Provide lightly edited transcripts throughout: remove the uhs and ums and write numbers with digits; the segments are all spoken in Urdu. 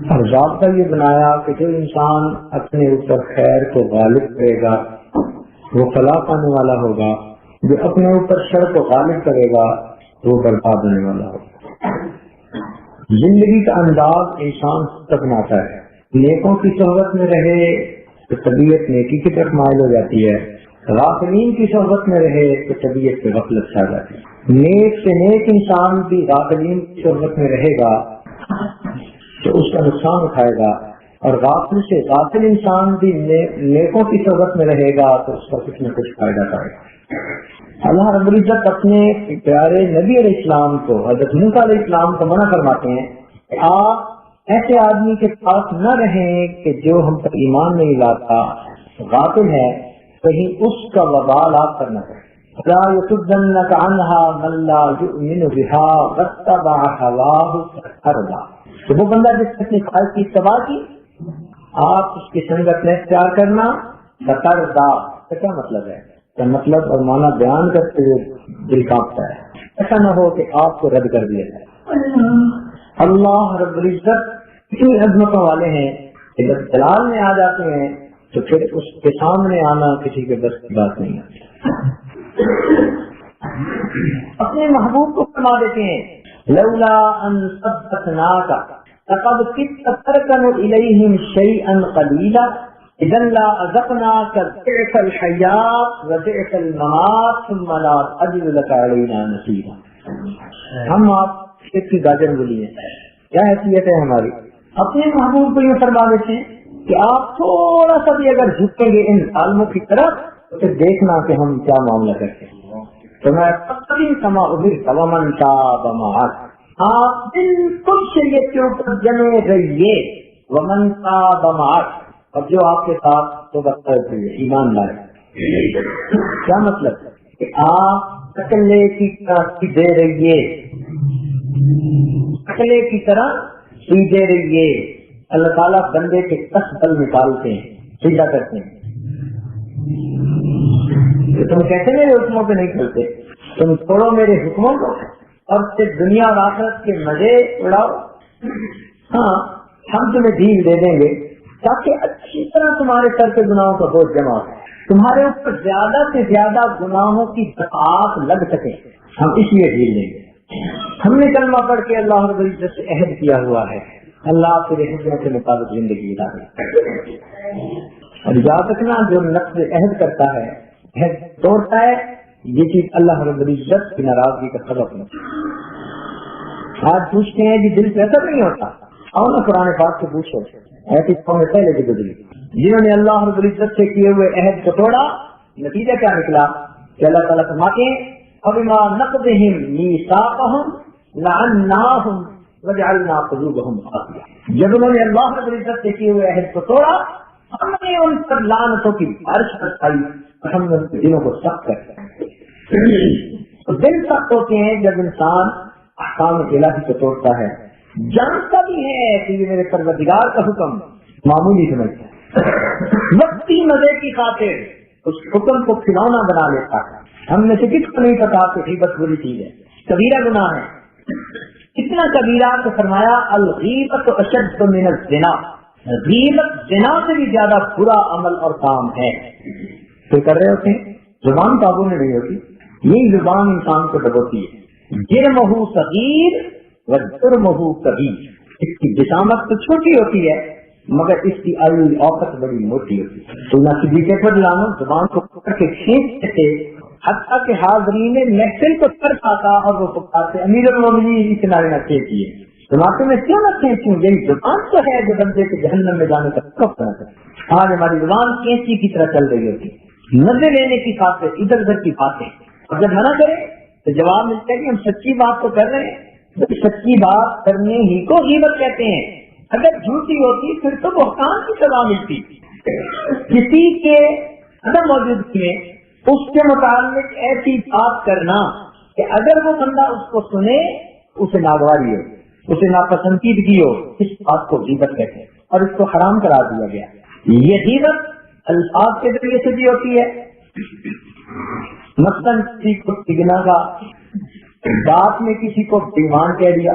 اور ضابطہ یہ بنایا کہ جو انسان اپنے اوپر خیر کو غالب کرے گا وہ فلاح پانے والا ہوگا، جو اپنے اوپر شر کو غالب کرے گا وہ برباد ہونے والا ہوگا۔ زندگی کا انداز انسان تک بناتا ہے، نیکوں کی صحبت میں رہے تو طبیعت نیکی کی طرف مائل ہو جاتی ہے، غافلین کی صحبت میں رہے تو طبیعت پہ غفلت چھا جاتی ہے۔ نیک سے نیک انسان بھی غافلین کی صحبت میں رہے گا تو اس کا نقصان اٹھائے گا، اور غافل سے غافل انسان بھی نیکوں کی صحبت میں رہے گا تو اس کا کچھ نہ کچھ فائدہ پائے گا۔ اللہ رب العزت اپنے پیارے نبی علیہ السلام کو، حضرت موسیٰ علیہ السلام کو منع فرماتے ہیں کہ آپ ایسے آدمی کے پاس نہ رہیں کہ جو ہم پر ایمان نہیں لاتا، غافل ہے، کہیں اس کا وبال آپ پر نہ کریں۔ لا يصدنك عنها من لا يؤمن بها واتبع هواه فتردى۔ تو وہ بندہ جس نے اپنی خواہش کی اتباع کی، آپ اس کی سنگت میں اختیار کرنا، فتردى کا کیا مطلب ہے؟ کا مطلب اور معنی بیان کرتے ہوئے دل کانپتا ہے، ایسا نہ ہو کہ آپ کو رد کر دیا جائے۔ اللہ رب العزت اتنی عظمتوں والے ہیں کہ جب جلال میں آ جاتے ہیں تو پھر اس کے سامنے آنا کسی کے بس کی بات نہیں آتی۔ اپنے محبوب کو فرما دیتے ہیں لولا ان ثبتناک لقد كنت تركن اليهم شيئا قليلا اذا لا اذقناك ضعف الحياه وضعف الممات ثم لا اجد لك علينا نصيرا۔ ہم آپ کی گاجر بولی ہیں، کیا حیثیت ہے ہماری؟ اپنے محبوب کو یہ فرما دیتے ہیں کہ آپ تھوڑا سا بھی اگر جھکیں گے ان عالموں کی طرف تو پھر دیکھنا کہ ہم کیا معاملہ کرتے ہیں۔ تو میں سما ابر ومن تاب معک، آپ بالکل شریعت کے اوپر جمے رہیے، ومن تاب معک، اور جو آپ کے ساتھ توبہ کرتے ہوئے ایمان لائے۔ کیا مطلب کہ آپ اکلے کی طرح سیدھے رہیے، اکلے کی طرح سیدھے رہیے۔ اللہ تعالیٰ بندے کے کس بل نکالتے ہیں، سیدھا کرتے ہیں۔ تم کیسے میرے حکموں پہ نہیں چلتے؟ تم چھوڑو میرے حکموں کو اور صرف دنیا اور آخرت کے مزے اڑاؤ۔ ہاں ہم تمہیں ڈھیل دے دیں گے تاکہ اچھی طرح تمہارے سر کے گناہوں کا بوجھ جمع ہو، تمہارے اوپر زیادہ سے زیادہ گناہوں کی دفعات لگ سکے، ہم اس لیے ڈھیل دیں گے۔ ہم نے کلمہ پڑھ کے اللہ رب العزت سے عہد کیا ہوا ہے، اللہ تیرے حکموں کے مطابق زندگی ادا کرے۔ اور یاد رکھنا جو نقض عہد کرتا ہے، عہد توڑتا ہے، یہ چیز اللہ رب العزت کی ناراضگی کا سبب ہے۔ آج پوچھتے ہیں کہ دل سے اثر نہیں ہوتا، اور نہ قرآن پاک سے پوچھو، ایسی قومیں پہلے سے گزری جنہوں نے اللہ رب العزت سے کیے ہوئے عہد کو توڑا، نتیجہ کیا نکلا کہ اللہ تعالیٰ فرماتے ہیں فَبِمَا نَقْضِهِمْ مِيثَاقَهُمْ لَعَنَّاهُمْ وَجَعَلْنَا قُلُوبَهُمْ قَاسِيَةً۔ جب انہوں نے اللہ رب العزت سے کیے ہوئے عہد کو توڑا، ہم نے ان پر لعنتوں کی بارش برسائی اور ہم نے ان کے دلوں کو سخت کر دیا۔ دل سخت ہوتے ہیں جب انسان احکام الہی کو توڑتا ہے، جانتا بھی ہے کہ یہ میرے پروردگار کا حکم معمولی سمجھتا ہے، وقتی مزے کی خاطر اس حکم کو کھلونا بنا لیتا ہے۔ ہم میں سے کس کو نہیں پتا کہ غیبت بری چیز ہے، کبیرہ گناہ ہے، کتنا کبیرہ تو فرمایا الغیبت اشد من الزنا، غیبت زنا سے بھی زیادہ برا عمل اور کام ہے۔ تو کر رہے ہوتے ہیں، زبان قابو میں نہیں ہوتی، یہی زبان انسان کو دبوتی ہے۔ جرمہ صغیر و جرمہ کبیر، اس کی جسامت تو چھوٹی ہوتی ہے مگر اس کی اوقات بڑی موٹی ہوتی ہے۔ تو نہ کسی کے پر لانو زبان کو پکڑ کے کھینچتے تھے، حتیٰ کہ حاضرین محفل کو ترس آتا اور وہ پکارتے امیر المومنین اس کنارے نہ کھینچیے، زمانے میں کیوں نہ کھینچوں، یہی زبان تو ہے جو بندے کے جہنم میں جانے کا سبب بنا ہے۔ آج ہماری زبان کینچی کی طرح چل رہی ہوتی ہے، مزے لینے کی خاطر ادھر ادھر کی باتیں، اور جب منع کرے تو جواب ملتا ہے کہ ہم سچی بات تو کر رہے ہیں، سچی بات کرنے ہی کو غیبت کہتے ہیں، اگر جھوٹی ہوتی پھر تو بہتان کی سزا ملتی۔ کسی کے عدم موجودگی میں اس کے متعلق ایسی بات کرنا کہ اگر وہ بندہ اس کو سنے اسے ناگواری ہو، اسے ناپسندیدگی ہو، اس بات کو غیبت کہتے ہیں اور اس کو حرام قرار دیا گیا۔ یہ غیبت الفاظ کے ذریعے سے بھی ہوتی ہے، مثلاً کسی کو سگنا کا بات میں کسی کو بیمان کہہ دیا،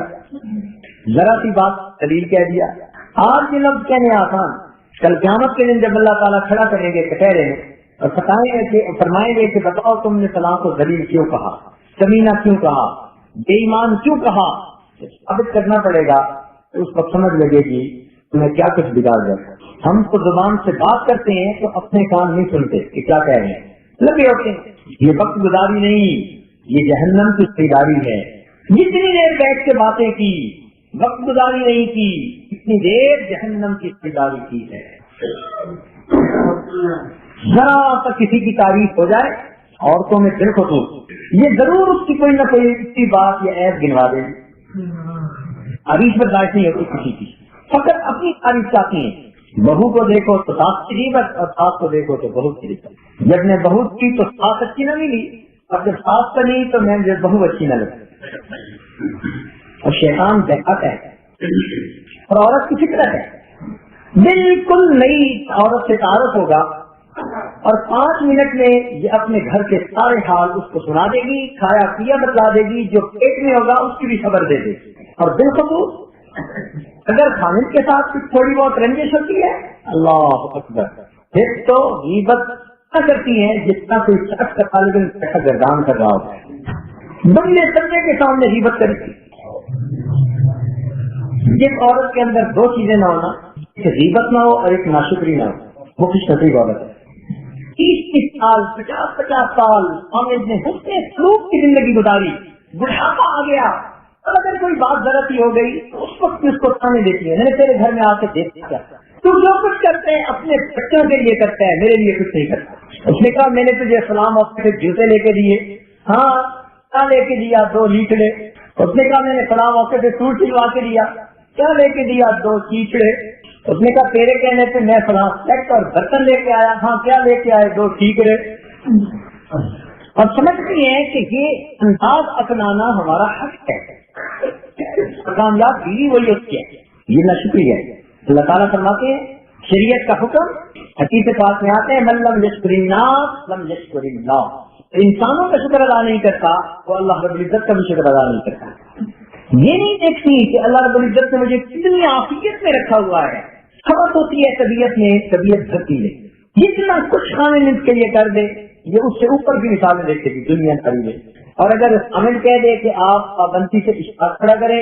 ذرا سی بات دلیل کہہ دیا. آج یہ لفظ کہنے آسان، کل قیامت کے دن جب اللہ تعالیٰ کھڑا کریں گے کٹہرے میں اور فرمائیں گے کہ بتاؤ تم نے فلاں کو ذلیل کیوں کہا، کمینہ کیوں کہا، بے ایمان کیوں کہا. ثابت کرنا پڑے گا. اس وقت سمجھ لگے گی تمہیں کیا کچھ بگاڑ جائے. ہم تو زبان سے بات کرتے ہیں تو اپنے کان نہیں سنتے کہ کیا کہہ رہے ہیں، لگے ہوتے ہیں. یہ وقت گزاری نہیں، یہ جہنم کی خریداری ہے. جتنی دیر بیٹھ کے باتیں کی، وقت گزاری نہیں کی، اتنی دیر جہنم کی خریداری کی ہے. ذرا تک کسی کی تعریف ہو جائے، عورتوں میں دل خصوص، یہ ضرور اس کی کوئی نہ کوئی بات یا عیب گنوا دے. تعریف برداشت نہیں ہوتی کسی کی، فقط اپنی تعریف چاہتی ہیں. بہو کو دیکھو تو ساس کی غیبت اور ساس کو دیکھو تو بہو کی غیبت. جب نے بہو کی تو ساس اچھی نہ ملی، اور جب ساس کا نہیں تو میں بہو اچھی نہ لگی. اور شیطان بہت ہے اور عورت کی فطرت ہے. بالکل نئی عورت سے تعارف ہوگا اور 5 منٹ میں یہ اپنے گھر کے سارے حال اس کو سنا دے گی، کھایا پیا بتلا دے گی، جو پیٹ میں ہوگا اس کی بھی خبر دے دے گی. اور بالخصوص اگر خامد کے ساتھ تھوڑی بہت رنجش ہوتی ہے، اللہ اکبر، پھر تو غیبت نہ کرتی ہیں جتنا کوئی شخص کا طالب علم گردان کر رہا ہوتا ہے. بندے سبنے کے سامنے غیبت کرتی. جس عورت کے اندر 2 چیزیں نہ ہونا، ایک غیبت نہ ہو اور ایک ناشکری نہ ہو، وہ خوش نصیب عورت ہے. 30 سال 50 سال خامد نے حسن سلوک کی زندگی گزاری، بڑھاپا آ گیا، اور اگر کوئی بات ذرا سی ہو گئی تو اس وقت اس کو تانے دیتی ہے، میں نے تیرے گھر میں آ کے دیکھا تو جو کچھ کرتے ہیں اپنے بچوں کے لیے کرتا ہے، میرے لیے کچھ نہیں کرتا. اس نے کہا میں نے تجھے سلام وقت سے جوتے لے کے دیے، ہاں کیا لے کے دیا؟ 2 لیچڑے. اس نے کہا میں نے سلام وقت سے سوٹ سلوا کے دیا، کیا لے کے دیا؟ 2 چیچڑے. اس نے کہا تیرے کہنے پہ میں فلاں سیٹ اور برتن لے کے آیا، ہاں کیا لے کے آئے؟ 2 ٹھیکرے. اور سمجھتی ہیں کہ یہ انداز اپنانا ہمارا حق ہے. کامیاب بیوی وہی ہوتی ہے. یہ ناشکری ہے. اللہ تعالیٰ فرماتے ہیں شریعت کا حکم حدیث پاک میں آتے ہیں من لم یشکر الناس لم یشکر اللہ. انسانوں کا شکر ادا نہیں کرتا وہ اللہ رب العزت کا بھی شکر ادا نہیں کرتا. یہ نہیں دیکھتی کہ اللہ رب العزت نے مجھے کتنی عافیت میں رکھا ہوا ہے. خبر ہوتی ہے طبیعت میں، طبیعت بھرتی ہے. جتنا کچھ خامد کے لیے کر دے یہ اس سے اوپر کی مثالیں دیکھے گی دنیا خریدے. اور اگر خامد کہہ دے کہ آپ پابندی سے اشتہار کھڑا کریں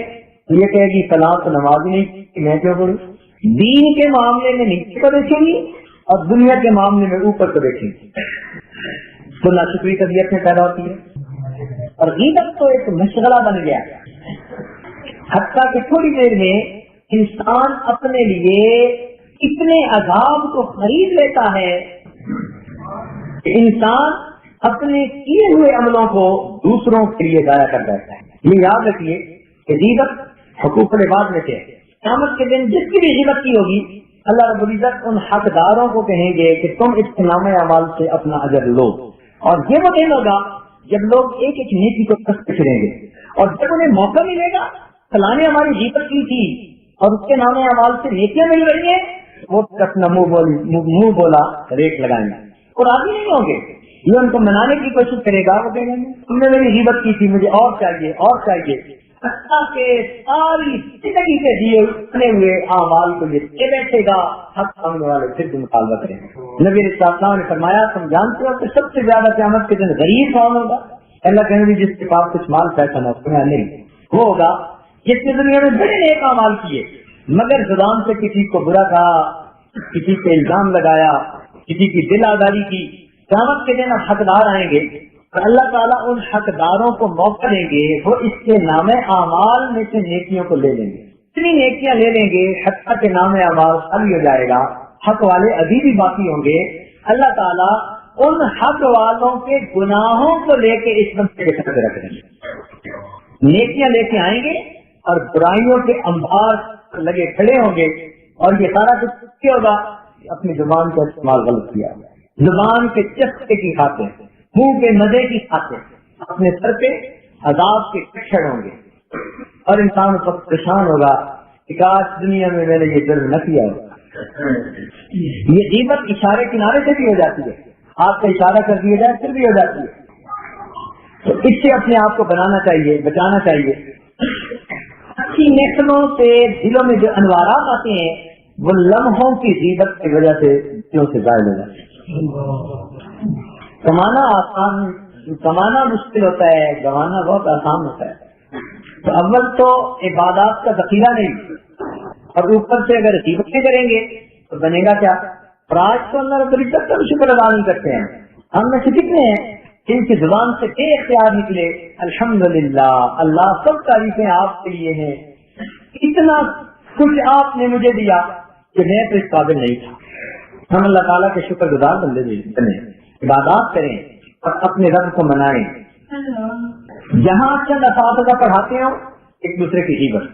تو یہ کہے گی فلاں تو نماز ہی نہیں کہ میں کیوں کروں. دین کے معاملے میں نیچے کو دیکھیں گی اور دنیا کے معاملے میں اوپر کو دیکھیں گی. تو ناشکری طبیعت میں پیدا ہوتی ہے. اور غیبت تو ایک مشغلہ بن گیا، حتیٰ کہ تھوڑی دیر میں انسان اپنے لیے اتنے عذاب کو خرید لیتا ہے کہ انسان اپنے کیے ہوئے عملوں کو دوسروں کے لیے ضائع کر دیتا ہے. یہ یاد رکھیے کہ غیبت حقوق العباد میں سے ہے. قیامت کے دن جس کی بھی غیبت کی ہوگی اللہ رب العزت ان حقداروں کو کہیں گے کہ تم اس نامہ اعمال سے اپنا اجر لو. اور یہ وہ دن ہوگا جب لوگ ایک ایک نیکی کو تستے پھریں گے، اور جب انہیں موقع ملے گا فلاں ہماری غیبت کی تھی اور اس کے نامہ اعمال سے نیکیاں مل رہی ہیں، وہ اپنا منہ بولا ریٹ لگائیں گے اور راضی نہیں ہوں گے. یہ ان کو منانے کی کوشش کرے گا، وہ کہیں گے تم نے میری غیبت کی تھی، مجھے اور چاہیے اور چاہیے. حتیٰ کہ ساری زندگی کے دیے اپنے ہوئے اعمال کو یہ بیٹھے گا، حق سامنے والے پھر بھی مطالبہ کریں گے. نبی علیہ السلام نے فرمایا تم جانتے ہو کہ سب سے زیادہ قیامت کے دن غریب کون ہوگا؟ اللہ کہیں گے جس کے پاس کچھ مال پیسہ نہ ہو نہیں، وہ ہوگا جس نے دنیا میں بڑے نیک اعمال کیے مگر زبان سے کسی کو برا کہا، کسی پہ الزام لگایا، کسی کی دل آزاری کی. قیامت کے دن حقدار آئیں گے تو اللہ تعالیٰ ان حقداروں کو موقع دیں گے، وہ اس کے نام اعمال میں سے نیکیوں کو لے لیں گے. اتنی نیکیاں لے لیں گے حتیٰ کے نام اعمال خالی ہو جائے گا، حق والے ابھی بھی باقی ہوں گے. اللہ تعالیٰ ان حق والوں کے گناہوں کو لے کے اس بندے کے ساتھ رکھ دیں گے. نیکیاں لے کے آئیں گے اور برائیوں کے انبار لگے کھڑے ہوں گے. اور یہ سارا کچھ کیا ہوگا؟ اپنی زبان کا استعمال غلط کیا، زبان کے چسکے کی خاطر، منہ کے مزے کی خاطر اپنے سر پہ عذاب کے کچڑ ہوں گے. اور انسان اس وقت پریشان ہوگا کہ کاش دنیا میں میں نے یہ جرم نہ کیا ہوگا. یہ غیبت اشارے کنارے سے بھی ہو جاتی ہے، آپ کا اشارہ کر دیا جائے پھر بھی ہو جاتی ہے. تو اس سے اپنے آپ کو بنانا چاہیے، بچانا چاہیے. اچھی نیکیوں سے دلوں میں جو انوارات آتے ہیں وہ لمحوں کی غیبت کی وجہ سے دلوں سے ظاہر ہو جاتے ہیں. کمانا آسان، کمانا مشکل ہوتا ہے، گوانا بہت آسان ہوتا ہے. تو اول تو عبادات کا ذخیرہ نہیں، اور اوپر سے اگر غیبت کریں گے تو بنے گا کیا؟ اور آج تو اللہ رب العزت کا شکر ادا نہیں کرتے ہیں. ہم میں سے کتنے ہیں جن کی زبان سے بے اختیار نکلے الحمدللہ، اللہ سب تعریفیں آپ کے لیے ہیں، اتنا کچھ آپ نے مجھے دیا کہ میں تو اس قابل نہیں تھا. ہم اللہ تعالیٰ کے شکر گزار بندے بنے، عبادات کریں اور اپنے رب کو منائیں. جہاں چند اساتذہ پڑھاتے ہوں ایک دوسرے کی غیبت،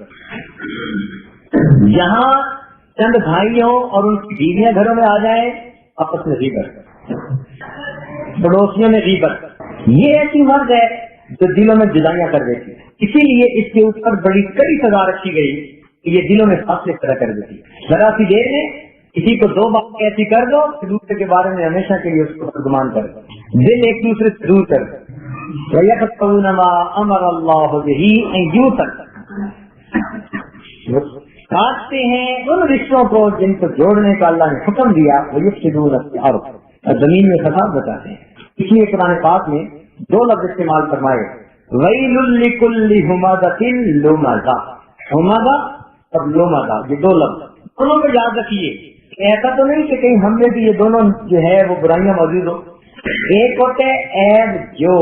جہاں چند بھائی ہوں اور ان کی بیویاں گھروں میں آ جائیں آپس میں غیبت، پڑوسیوں میں غیبت. یہ ایسی مرض ہے جو دلوں میں جدائیاں کر دیتی ہے. اسی لیے اس کے اوپر بڑی کڑی سزا رکھی گئی کہ یہ دلوں میں فاصلے پیدا کر دیتی ہے. ذرا سی دیر میں کسی کو دو باتیں ایسی کر دو کہ دوسرے کے بارے میں ہمیشہ کے لیے اس کو گمان کر دو، دل ایک دوسرے سے دور کر دو. وَيَقْطَعُونَ مَا أَمَرَ اللَّهُ بِهِ أَن يُوصَلَ، کاٹتے ہیں ان رشتوں کو جن کو جوڑنے کا اللہ نے حکم دیا. وَيُفْسِدُونَ فِي الْأَرْضِ، اور زمین میں فساد بچاتے ہیں. اس لیے قرآن پاک میں دو لفظ استعمال فرمائے، وَيْلٌ لِكُلِّ هُمَزَةٍ لُمَزَةٍ. ہمزہ اور لومزہ، یہ دو لفظ دونوں کو یاد رکھیے. ایسا تو نہیں کہ کہیں ہم میں بھی یہ دونوں جو ہے وہ برائیاں موجود ہو. ایک ہوتا ہے عیب جو،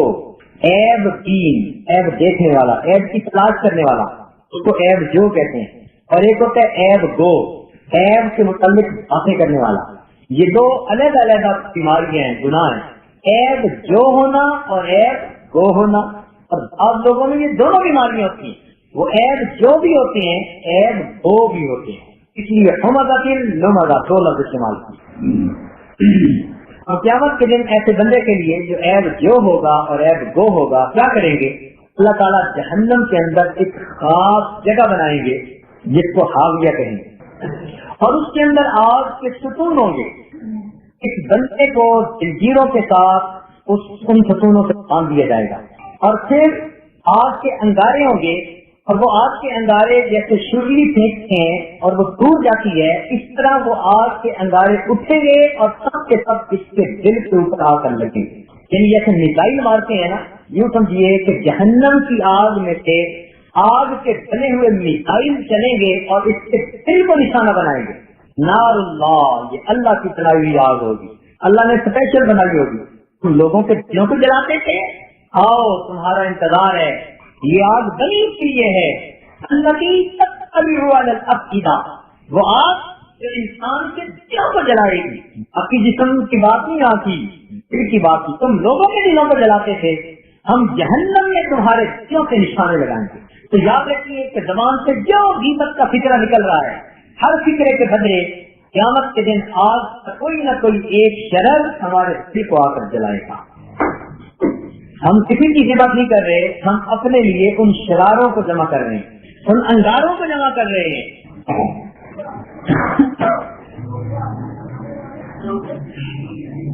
عیب بین، عیب دیکھنے والا، عیب کی تلاش کرنے والا، اس کو عیب جو کہتے ہیں. اور ایک ہوتا ہے عیب گو، عیب کے متعلق باتیں کرنے والا. یہ دو علیحدہ علیحدہ بیماریاں ہیں، گناہ ہیں. عیب جو ہونا اور عیب گو ہونا. اور بعض لوگوں میں یہ دونوں بیماریاں ہوتی ہیں، وہ عیب جو بھی ہوتے ہیں، عیب گو بھی ہوتے ہیں. اس لیے ہمزہ لمزہ دو لفظ استعمال کی. اور قیامت کے دن ایسے بندے کے لیے جو عیب جو ہوگا اور عیب گو ہوگا، کیا کریں گے؟ اللہ تعالیٰ جہنم کے اندر ایک خاص جگہ بنائیں گے جس کو حاویہ کہیں گے، اور اس کے اندر آگ کے ستون ہوں گے. اس بندے کو زنجیروں کے ساتھ ان ستونوں سے باندھ دیا جائے گا، اور پھر آگ کے انگارے ہوں گے، اور وہ آگ کے انگارے جیسے شرلی پھینکتے ہیں اور وہ ٹوٹ جاتی ہے، اس طرح وہ آگ کے انگارے اٹھیں گے اور سب کے سب اس کے دل کے اوپر آ کر لگیں گے. یعنی جیسے میزائل مارتے ہیں نا، یوں سمجھیے کہ جہنم کی آگ میں سے آگ کے بنے ہوئے میزائل چلیں گے اور اس کے دل کو نشانہ بنائیں گے. نار اللہ، یہ اللہ کی بنائی ہوئی آگ ہوگی، اللہ نے اسپیشل بنائی ہوگی. تم لوگوں کے دلوں کو جلاتے تھے، آؤ تمہارا انتظار ہے. یہ آگ بنی کے لیے ہے، اللہ کی الافئدہ، وہ آگ جو انسان کے دلوں کو جلائے گی. باقی جسم کی بات نہیں آتی، دل کی بات کی. تم لوگوں کے دلوں کو جلاتے تھے، ہم جہنم میں تمہارے دلوں سے نشانے لگائیں گے. تو یاد رکھیے کہ زبان سے جو غیبت کا فکرہ نکل رہا ہے، ہر فکرے کے بدلے قیامت کے دن آگ کا کوئی نہ کوئی ایک شرر ہمارے دل کو آ کر جلائے گا. ہم کسی کی غیبت نہیں کر رہے، ہم اپنے لیے ان شراروں کو جمع کر رہے ہیں، ان انگاروں کو جمع کر رہے ہیں.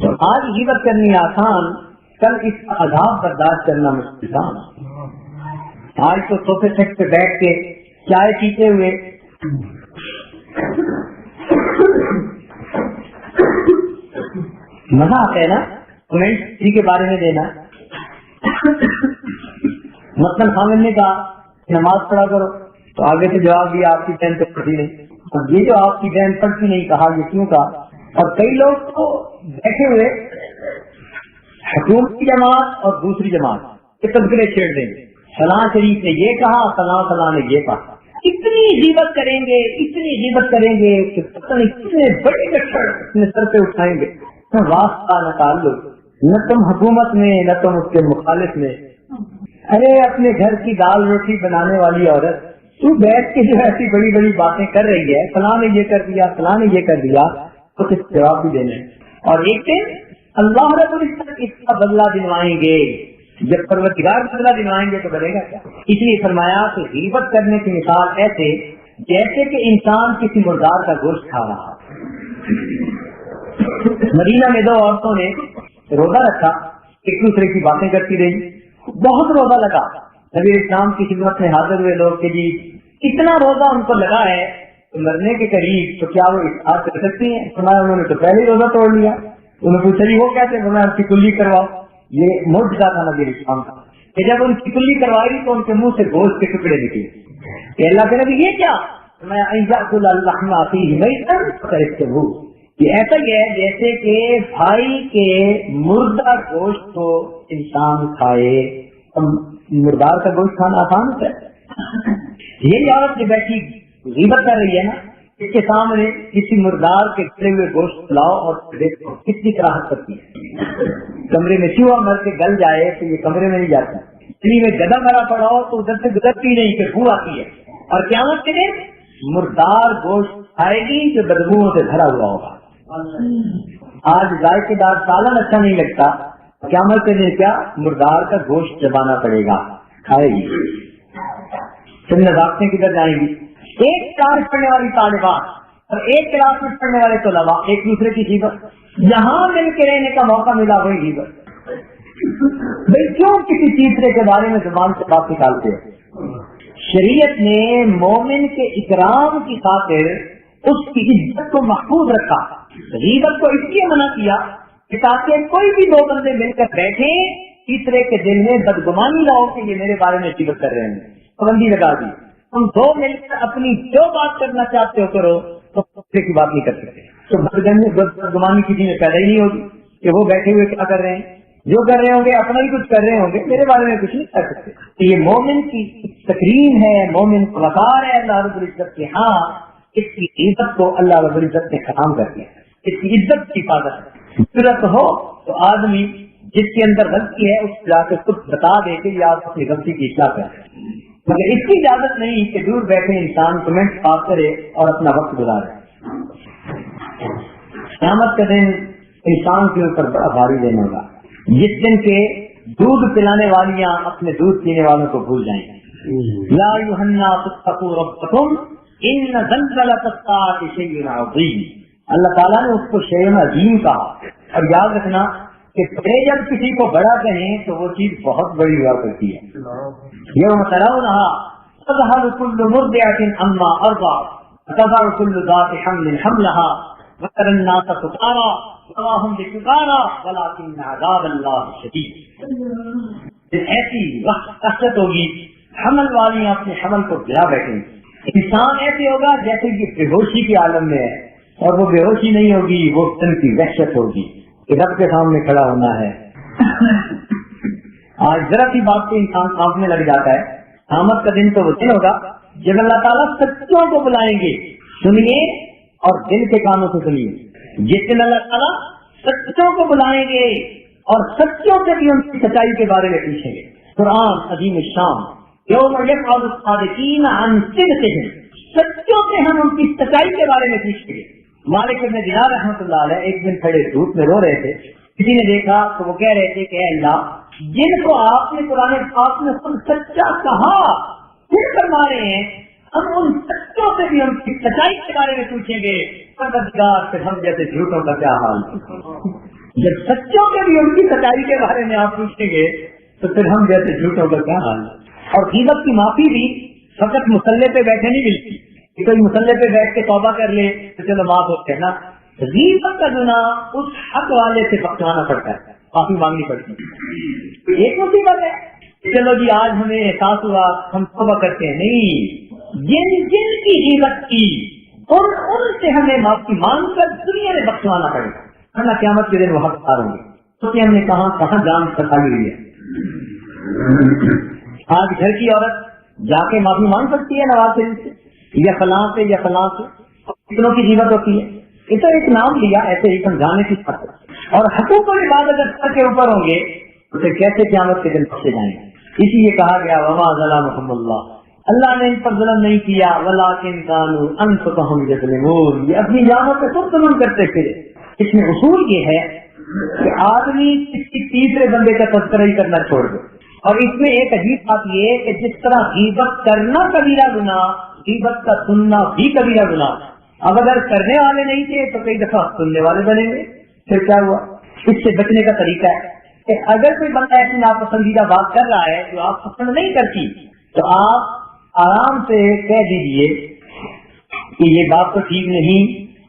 تو آج غیبت کرنی آسان، کل اس کا عذاب برداشت کرنا مشکل تھا. آج تو صوفے سیٹ پہ بیٹھ کے چائے پیتے ہوئے مزہ آتا ہے نا. کمنٹ کسی کے بارے میں دینا، مثلاً خامن نے کہا نماز پڑھا کرو تو آگے سے جواب دیا آپ کی بہن تو پڑھتی نہیں. اور یہ جو آپ کی بہن پڑھتی نہیں کہا، یہ کیوں کہا؟ اور کئی لوگ تو بیٹھے ہوئے حکومت کی جماعت اور دوسری جماعت کے تذکرے چھیڑ دیں گے، فلاں شریف نے یہ کہا، فلاں نے یہ کہا. اتنی غیبت کریں گے، اتنی غیبت کریں گے کہ پتہ نہیں کتنے بڑے گٹھڑ اپنے سر پہ اٹھائیں گے. واسطہ نہ تعلق، نہ تم حکومت میں نہ تم اس کے مخالف میں. ارے اپنے گھر کی دال روٹی بنانے والی عورت، تو بیٹھ کے جو ایسی بڑی بڑی باتیں کر رہی ہے، فلاں نے یہ کر دیا، فلاں نے یہ کر دیا، تو کس جواب بھی دینا ہے. اور ایک دن اللہ رب العزت اس کا بدلہ دلوائیں گے. جب پروردگار بدلہ دلوائیں گے تو بنے گا کیا؟ اس لیے فرمایا کہ غیبت کرنے کی مثال ایسے جیسے کہ انسان کسی مردار کا گوشت کھا رہا. مدینہ میں دو عورتوں نے روزہ رکھا، ایک دوسرے کی باتیں کرتی رہی. بہت روزہ لگا. نبی اسلام کی خدمت میں حاضر ہوئے لوگ کہ جی اتنا روزہ ان کو لگا ہے تو مرنے کے قریب تو کیا وہ افطار کر سکتی ہیں؟ فرمایا انہوں نے تو پہلے ہی روزہ توڑ لیا. انہوں نے پوچھا وہ کہتے ہیں؟ فرمایا ان کی کلی کرواؤ. یہ معجزہ تھا نبی اسلام کا کہ جب ان کی کلی کروائی تو ان کے منہ سے گوشت کے ٹکڑے نکلے. کہ اللہ کے نبی یہ کیا؟ میں یہ ایسا ہی ہے جیسے کہ بھائی کے مردہ گوشت کو انسان کھائے. مردار کا گوشت کھانا آسان ہے. یہ عورت جو بیٹھی غیبت کر رہی ہے نا, اس کے سامنے کسی مردار کے گلے ہوئے گوشت لاؤ اور دیکھو کتنی راحت کرتی ہے. کمرے میں چوہا مر کے گل جائے تو یہ کمرے میں نہیں جاتا. دلی میں گدا مرا پڑا ہو تو ادھر سے گزرتی نہیں کہ بو آتی ہے. اور قیامت کے دن مردار گوشت آئے گی جو بدبوؤں سے بھرا ہوا ہوگا. آج ذائقے دار سالن اچھا نہیں لگتا, قیامت کے دن کیا مردار کا گوشت چبانا پڑے گا, کھائے گی. پھر نظافتیں کدھر جائیں گی؟ ایک کلاس پڑھنے والی طالبات اور ایک کلاس میں پڑھنے والے طلباء ایک دوسرے کی غیبت, جہاں مل کے رہنے کا موقع ملا وہی غیبت. بھائی کیوں کسی تیسرے کے بارے میں زبان سے بات نکالتے ہیں؟ شریعت نے مومن کے اکرام کی خاطر اس کی عزت کو محفوظ رکھا. غیبت کو اس لیے منع کیا کہ تاکہ کوئی بھی دو بندے مل کر بیٹھے تیسرے کے دل میں بدگمانی نہ ہو کہ یہ میرے بارے میں غیبت کر رہے ہیں. پابندی لگا دی, تم دو مل کر اپنی جو بات کرنا چاہتے ہو کرو, تو دوسرے کی بات نہیں کر سکتے. تو بدگمانی کسی میں پیدا ہی نہیں ہوگی کہ وہ بیٹھے ہوئے کیا کر رہے ہیں, جو کر رہے ہوں گے اپنا ہی کچھ کر رہے ہوں گے, میرے بارے میں کچھ نہیں کر سکتے. تو یہ مومن کی تکریم ہے, مومن کا وقار ہے اللہ رب العزت کے ہاں. اس کی عزت کو اللہ رب العزت نے ختم کر دیا. اس کی عزت کی حفاظت ہے. ضرورت ہو تو آدمی جس کے اندر غلطی ہے اس جا کے خود بتا دے کہ یا اپنی غلطی کی اصلاح کرے, مگر اس کی اجازت نہیں کہ دور بیٹھے انسان کمنٹ پاس کرے اور اپنا وقت گزارے. قیامت کا دن انسان کے اوپر بڑا بھاری دن ہوگا, جس دن کے دودھ پلانے والیاں اپنے دودھ پینے والوں کو بھول جائیں گے. یا ایھا الناس اتقوا ربکم ان زلزلۃ الساعۃ شیء عظیم. اللہ تعالیٰ نے اس کو شیء عظیم کہا. اور یاد رکھنا کہ جب کسی کو بڑا کہیں تو وہ چیز بہت بڑی ہوا کرتی ہے. یوم ترونها تذهل كل مرضعة عما ارضعت وتضع كل ذات حمل حملها وترى الناس سكارى وما هم بسكارى ولكن عذاب الله شديد. ایسی وقت قحط ہوگی, حمل والی اپنے حمل کو گرا بیٹھیں گے. انسان ایسے ہوگا جیسے کہ بے ہوشی کے عالم میں ہے, اور وہ بے ہوشی نہیں ہوگی, وہ تن کی وحشت ہوگی کہ رب کے سامنے کھڑا ہونا ہے. آج ذرا سی بات سے انسان کانپنے لگ جاتا ہے. قیامت کا دن تو وہ دن ہوگا جب اللہ تعالیٰ سچوں کو بلائیں گے. سنیے اور دل کے کانوں سے سنیے. جس دن اللہ تعالیٰ سچوں کو بلائیں گے اور سچوں سے بھی ان کی سچائی کے بارے میں پوچھیں گے. قرآن عظیم الشان یوم یسأل الصادقین عن صدقہم, سچوں سے ہم ان کی سچائی کے بارے میں پوچھیں گے. مالک ابن دینار رحمۃ اللہ علیہ ایک دن کھڑے دھوپ میں رو رہے تھے. کسی نے دیکھا تو وہ کہہ رہے تھے کہ اے اللہ, جن کو آپ نے قرآن پاک میں خود سچا کہا پھر فرما رہے ہیں, ہم ان سچوں سے بھی ان کی سچائی کے بارے میں پوچھیں گے. پروردگار پھر ہم جیسے جھوٹوں کا کیا حال؟ جب سچوں کے بھی ان کی سچائی کے بارے میں آپ پوچھیں گے تو پھر ہم جیسے جھوٹوں کا کیا حال؟ اور غیبت کی معافی بھی فقط مصلے پہ بیٹھے نہیں ملتی کہ کوئی مصلے پہ بیٹھ کے توبہ کر لے تو چلو معاف ہوتے ہیں نا. غیبت کا گناہ اس حق والے سے بخشوانا پڑتا ہے, معافی مانگنی پڑتی ہے. ایک مصیبت ہے چلو جی آج ہمیں احساس ہوا ہم توبہ کرتے ہیں, نہیں, جن جن کی غیبت کی ان سے ہمیں معافی مانگ کر دنیا میں بخشوانا پڑے گا, ورنہ قیامت کے دن وہ حقدار ہوں گے. تو ہم نے کہاں جان پھنسائی ہوئی ہے. آج گھر کی عورت جا کے معافی مانگ سکتی ہے نواز شریف سے یا فلاں سے یا فلاں سے, کتنوں کی غیبت ہوتی ہے. اس ایک نام لیا ایسے ہی سمجھانے کی خاطر, اور حقوق و عباد اگر سر کے اوپر ہوں گے تو پھر کیسے قیامت کے دن بخشے جائیں گے. اسی لیے کہا گیا وما ظلمهم اللہ, اللہ نے ان پر ظلم نہیں کیا, ولکن كانوا انفسهم یظلمون, یہ اپنی جانوں پہ خود ظلم کرتے پھرے. اس میں اصول یہ ہے کہ آدمی کسی تیسرے بندے کا تذکرہ ہی کرنا چھوڑ دے. اور اس میں ایک عجیب بات یہ کہ جس طرح غیبت کرنا کبیرہ گناہ, غیبت کا سننا بھی کبیرہ گناہ. اب اگر کرنے والے نہیں تھے تو کئی دفعہ سننے والے بنے گے, پھر کیا ہوا؟ اس سے بچنے کا طریقہ ہے کہ اگر کوئی بندہ ایسی ناپسندیدہ بات کر رہا ہے جو آپ پسند نہیں کرتی تو آپ آرام سے کہہ دیجئے کہ یہ بات تو ٹھیک نہیں،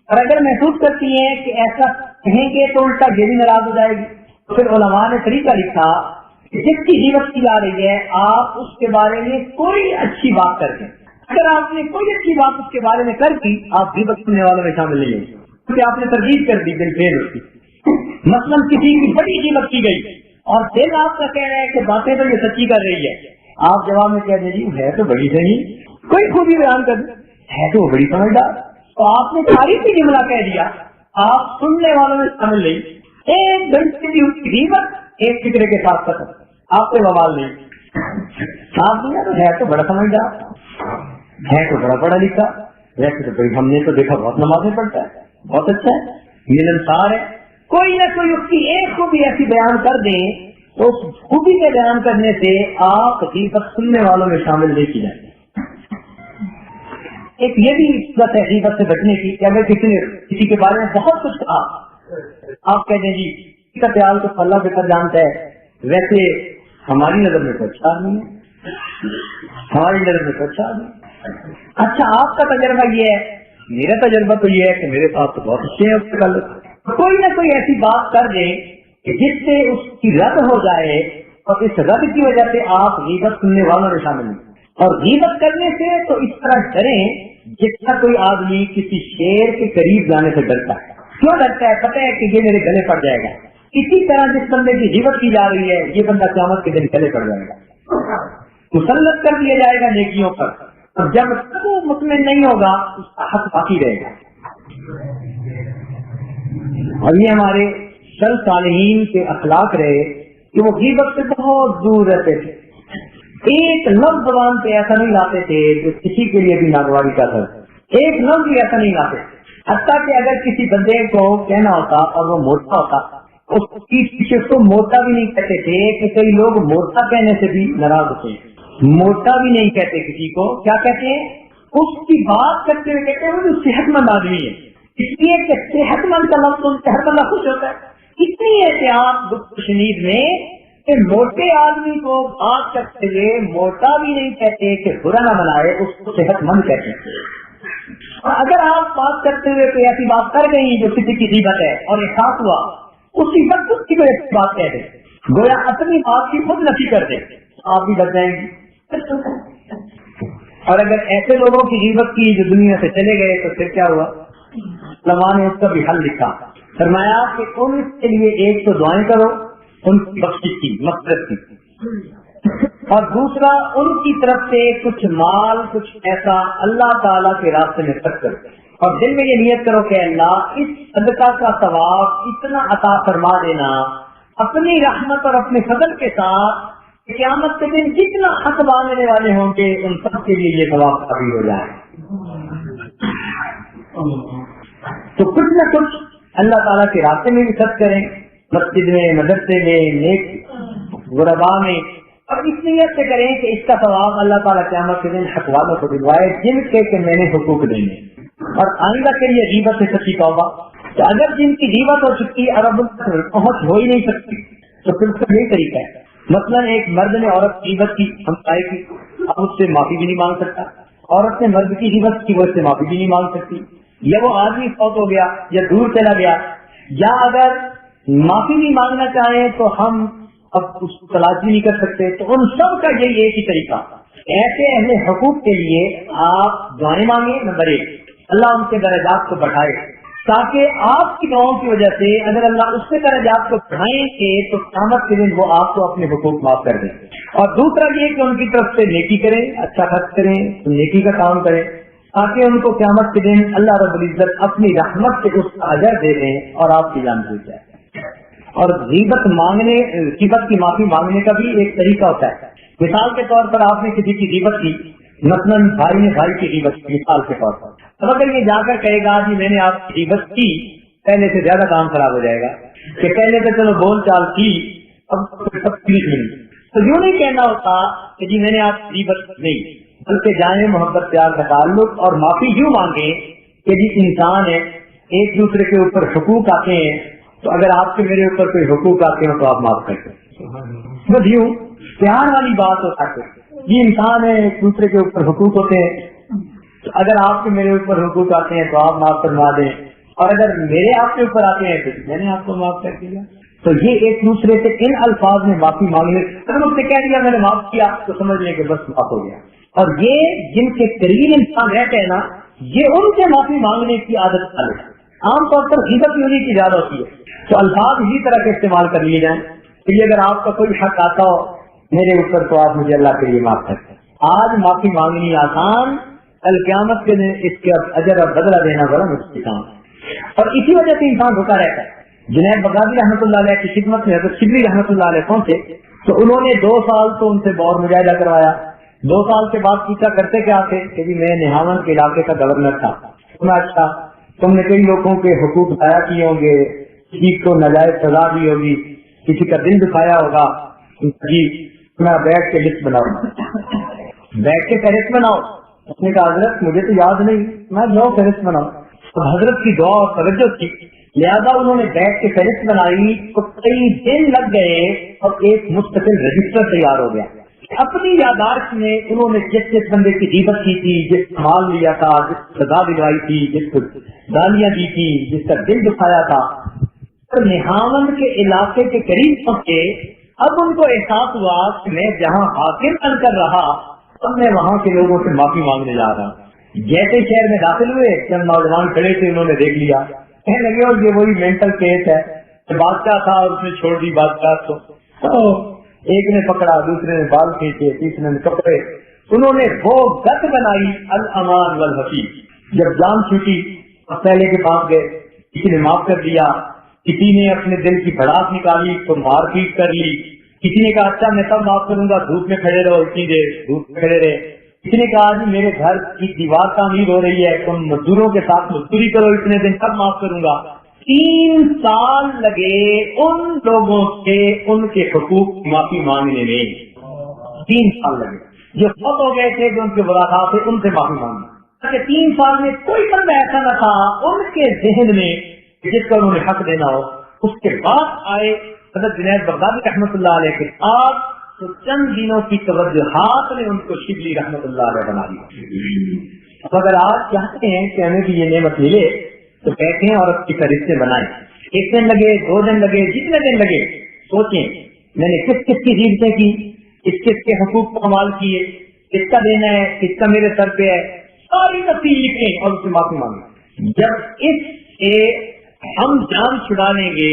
اور اگر محسوس کرتی ہیں کہ ایسا کہیں گے تو الٹا یہ بھی ناراض ہو جائے گی، تو پھر علماء نے طریقہ لکھا کہ جس کی غیبت کی جا رہی ہے آپ اس کے بارے میں کوئی اچھی بات کر دیں. اگر آپ نے کوئی اچھی بات اس کے بارے میں کر دی آپ غیبت کرنے والوں میں شامل نہیں ہیں، کیونکہ آپ نے تردید کر دی دل پھیر اس کی. مثلاً کسی کی بڑی غیبت کی گئی اور دل آپ کا کہہ رہا ہے کہ باتیں تو یہ سچی کر رہی ہے، آپ جواب میں کہہ دیں ہے تو بڑی صحیح، کوئی خوبی بیان کر دیں ہے تو بڑی سمجھدار، تو آپ نے تعریف کی جملہ کہہ دیا، آپ سننے والوں میں شامل نہیں. ایک گھنٹے کی غیبت ایک فکرے کے ساتھ ختم، آپ سے بوال نہیں. آپ دیا تو ہے تو بڑا سمجھدار، ہے تو بڑا پڑھا لکھا، ویسے تو ہم نے تو دیکھا بہت نمازیں پڑھتا ہے، بہت اچھا ہے، ملنسار ہے. کوئی نہ کوئی اس کی ایک کو بھی ایسی بیان کر دیں تو اس خوبی کے بیان کرنے سے آپ غیبت سننے والوں میں شامل نہیں کی جائے. ایک یہ بھی صورت ہے غیبت سے بچنے کی کہ اگر کسی نے کسی کے بارے میں بہت کچھ کہا، آپ کہہ دیں جی اس کا خیال تو اللہ بہتر جانتا ہے، ویسے ہماری نظر میں تو اچھا نہیں ہے، ہماری نظر میں تو اچھا نہیں. اچھا آپ کا تجربہ یہ ہے، میرا تجربہ تو یہ ہے کہ میرے پاس تو بہت اچھے ہیں. کوئی نہ کوئی ایسی بات کر دیں کہ جس سے اس کی رد ہو جائے اور اس رد کی وجہ سے آپ غیبت سننے والوں میں شامل ہیں. اور غیبت کرنے سے تو اس طرح ڈریں جس طرح کوئی آدمی کسی شیر کے قریب جانے سے ڈرتا ہے. کیوں ڈرتا ہے؟ پتہ ہے کہ یہ میرے گلے پڑ جائے گا. اسی طرح جس بندے کی غیبت کی جا رہی ہے یہ بندہ قیامت کے دن گلے پڑ جائے گا، مسلط کر دیا جائے گا نیکیوں پر، اور جب تک وہ مطمئن نہیں ہوگا اس کا حق باقی رہے گا. اور یہ ہمارے سلف صالحین کے اخلاق رہے کہ وہ غیبت سے بہت دور رہتے تھے. ایک لفظ زبان پہ ایسا نہیں لاتے تھے جو کسی کے لیے بھی ناگواری کا تھا، ایک لفظ بھی ایسا نہیں لاتے. حتیٰ کہ اگر کسی بندے کو کہنا ہوتا اور وہ موٹا ہوتا اس کی پیچھے اس کو موٹا بھی نہیں کہتے تھے کہ کئی لوگ موٹا کہنے سے بھی ناراض ہوتے ہیں. موٹا بھی نہیں کہتے کسی کو، کیا کہتے ہیں؟ اس کی بات کرتے ہوئے کہتے ہیں وہ صحت مند آدمی ہے، اس لیے کہ صحت مند کا لفظ صحت مند خوش ہوتا ہے. اتنی احتیاط شنید میں کہ موٹے آدمی کو بات کرتے ہوئے موٹا بھی نہیں کہتے کہ برا نہ بنائے، اس کو صحت مند کہتے ہیں. اور اگر آپ بات کرتے ہوئے کوئی ایسی بات کر گئی جو کسی کی غیبت ہے اور احساس ہوا اسی وقت اس کی کوئی ایسی بات کہہ دیں، گویا اپنی بات کی خود نفی کر دیں، آپ بھی بچ جائیں گے. اور اگر ایسے لوگوں کی غیبت کی جو دنیا سے چلے گئے تو پھر کیا ہوا؟ علماء نے اس کا بھی حل لکھا، فرمایا کہ ان کے لیے ایک تو دعائیں کرو ان کی بخشش کی، مغفرت کی، اور دوسرا ان کی طرف سے کچھ مال کچھ ایسا اللہ تعالیٰ کے راستے میں خرچ کرو، اور دل میں یہ نیت کرو کہ اللہ اس صدقہ کا ثواب اتنا عطا فرما دینا اپنی رحمت اور اپنے فضل کے ساتھ، قیامت کے دن جتنا حق مانگنے والے ہوں گے ان سب کے لیے یہ ثواب کافی ہو جائے. تو کچھ نہ کچھ اللہ تعالیٰ کے راستے میں بھی خرچ کریں، مسجد میں، مدرسے میں، نیک غرباء میں، اور اس نیت سے کریں کہ اس کا ثواب اللہ تعالیٰ قیامت کے دن حق والوں کو دلوائے جن کے کہ میں نے حقوق دینے. اور آئندہ کے لیے غیبت سے سچی توبہ، کہ اگر جن کی غیبت ہو چکی اور اب پہنچ ہو ہی نہیں سکتی تو پھر اس کا یہی طریقہ ہے. مثلا ایک مرد نے عورت کی غیبت کی، ہمسائے کی، اب اس سے معافی بھی نہیں مانگ سکتا. عورت نے مرد کی غیبت کی، وہ اس سے معافی بھی نہیں مانگ سکتی. یا وہ آدمی فوت ہو گیا یا دور چلا گیا، یا اگر معافی نہیں مانگنا چاہیں تو ہم اب اس کو تلاش بھی نہیں کر سکتے. تو ان سب کا یہی ایک ہی طریقہ، ایسے اہل حقوق کے لیے آپ دعائیں مانگیں. نمبر 1، اللہ ان کے درجات کو بڑھائے تاکہ آپ کی دعاؤں کی وجہ سے اگر اللہ اس کے درجات کو بڑھائیں گے تو قیامت کے دن وہ آپ کو اپنے حقوق معاف کر دیں. اور دوسرا یہ کہ ان کی طرف سے نیکی کریں، اچھا خرچ کریں، نیکی کا کام کریں تاکہ ان کو قیامت کے دن اللہ رب العزت اپنی رحمت سے اس کا اجر دے دیں اور آپ کی جان چھوٹ جائے. اور غیبت کی معافی مانگنے کا بھی ایک طریقہ ہوتا ہے. مثال کے طور پر آپ نے کسی کی غیبت کی، مثلاً بھائی نے بھائی کی غیبت کی مثال کے طور پر، اب اگر یہ جا کر کہے گا جی میں نے آپ کی غیبت کی، پہلے سے زیادہ کام خراب ہو جائے گا کہ پہلے تو چلو بول چال کی، اب سب چیز ملی. تو یوں نہیں کہنا ہوتا کہ جی میں نے آپ کی غیبت نہیں، بلکہ جائیں محبت پیار کا تعلق اور معافی یوں مانگے کہ جی انسان ہے، ایک دوسرے کے اوپر حقوق آتے ہیں تو اگر آپ کے میرے اوپر کوئی حقوق آتے ہیں تو آپ معاف کر دیں. بس یوں پیار والی بات ہوتا ہے. یہ انسان ہے, ایک دوسرے کے اوپر حقوق ہوتے ہیں, تو اگر آپ کے میرے اوپر حقوق آتے ہیں تو آپ معاف فرما دیں, اور اگر میرے آپ کے اوپر آتے ہیں تو میں نے آپ کو معاف کر دیا. تو یہ ایک دوسرے سے ان الفاظ میں معافی مانگنے, اگر اس نے کہہ دیا میں نے معاف کیا تو سمجھ لیں کہ بس معاف ہو گیا. اور یہ جن کے قریب انسان رہتے ہیں نا, یہ ان سے معافی مانگنے کی عادت ہے. عام طور پر غیبت ہونے کی زیادہ ہوتی ہے, تو الفاظ اسی طرح کے استعمال کر لیے جائیں کہ اگر آپ کا کوئی حق آتا ہو میرے اوپر تو آپ مجھے اللہ کے لیے معاف کرتے ہیں. آج معافی مانگنی آسان, کل قیامت کے دن اس کے اجر اور بدلہ دینا بڑا مشکل کام. اور اسی وجہ سے انسان رکا رہتا ہے. جنید بغدادی رحمۃ اللہ علیہ کی خدمت میں حضرت شبلی رحمۃ اللہ علیہ پہنچے تو انہوں نے 2 سال تو ان سے غور مجاہدہ کروایا. 2 سال کے بعد پوچھا کرتے کیا تھے کہ میں نہاون کے علاقے کا گورنر تھا. اچھا, تم نے کئی لوگوں کے حقوق ضائع کیے ہوں گے, کسی کو ناجائز سزا دی ہوگی, کسی کا دل دکھایا ہوگا. جی میں بیٹھ کے لسٹ بناؤں, بیٹھ کے فہرست بناؤ. اس نے کہا حضرت مجھے تو یاد نہیں, میں جاؤ فہرست بناؤ. تو حضرت کی دعا اور توجہ تھی, لہذا انہوں نے بیٹھ کے فہرست بنائی تو کئی دن لگ گئے اور ایک مستقل رجسٹر تیار ہو گیا. اپنی یادداشت میں انہوں نے جس جس بندے کی غیبت کی تھی, جس مال لیا تھا, جس سزا دلوائی تھی, جس کو گالیاں دی تھی, جس کا دل دکھایا تھا, نہاون کے علاقے کے قریب پہنچے. اب ان کو احساس ہوا کہ میں جہاں حاکم بن کر رہا اب میں وہاں کے لوگوں سے معافی مانگنے جا رہا ہوں. جیسے شہر میں داخل ہوئے چند نوجوان کھڑے تھے, انہوں نے دیکھ لیا, کہنے لگے اور یہ وہی مینٹل کیس ہے, بادشاہ تھا اور اس نے چھوڑ دی بادشاہ کو. تو ایک نے پکڑا, دوسرے نے بال کھینچے, تیسرے نے کپڑے. انہوں نے وہ گت بنائی الامان والحفیظ. جب جان چھوٹی اور پہلے کے پاس گئے, کسی نے معاف کر دیا, کسی نے اپنے دل کی بھڑاس نکالی تو مار پیٹ کر لی, کسی نے کہا اچھا میں تب معاف کروں گا, دھوپ میں کھڑے رہو اتنی دیر, دھوپ میں کھڑے رہے. کسی نے کہا جی میرے گھر کی دیوار تعمیر ہو رہی ہے, تم مزدوروں کے ساتھ مزدوری کرو اتنے دن, تب معاف کروں گا. 3 سال لگے ان لوگوں سے ان کے حقوق کی معافی مانگنے میں. 3 سال لگے. جو فوت ہو گئے تھے جو ان کے ورثاء تھے ان سے معافی مانگنا. 3 سال میں کوئی بندہ ایسا نہ تھا ان کے ذہن میں جس کا انہوں نے حق دینا ہو. اس کے بعد آئے حضرت جنید بغدادی رحمۃ اللہ علیہ کے ساتھ, تو چند دنوں کی توجہات نے ان کو شبلی رحمۃ اللہ علیہ بنا دیا. اگر آپ چاہتے ہیں کہ ہمیں بھی یہ نعمت ملے تو بیٹھیں اور اس کی فہرستیں بنائیں. 1 دن لگے, 2 دن لگے, جتنے دن لگے, سوچیں میں نے کس کس کی غیبتیں کی, کس کس کے حقوق کو کمال کیے, کس کا دینا ہے, کس کا میرے سر پہ ہے, ساری تفصیل لکھیں اور اس سے معافی مانگیں. جب اس سے ہم جان چھڑا لیں گے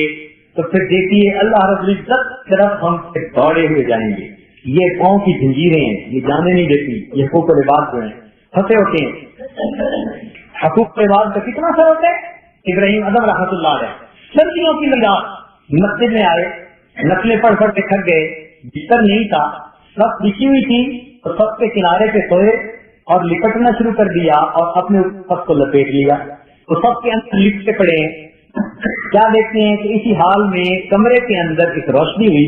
تو پھر دیکھیے اللہ رب العزت طرف ہم سے دوڑے ہوئے جائیں گے. یہ پاؤں کی زنجیریں ہیں, یہ جانے نہیں دیتی, یہ حقوق و لباس جو ہیں پھنسے ہوتے ہیں. حقوق و لباس کا کتنا اثر ہوتا ہے. ابراہیم اعظم رحمۃ اللہ علیہ سردیوں کی لگات مسجد میں آئے, نسلیں پڑھ پڑھ کے تھک گئے, بستر نہیں تھا, سب بچھی ہوئی تھی, تو سب کے کنارے پہ سوئے اور لپٹنا شروع کر دیا اور اپنے سب کو لپیٹ لیا. تو سب کے اندر لپٹے پڑے ہیں. کیا دیکھتے ہیں کہ اسی حال میں کمرے کے اندر ایک روشنی ہوئی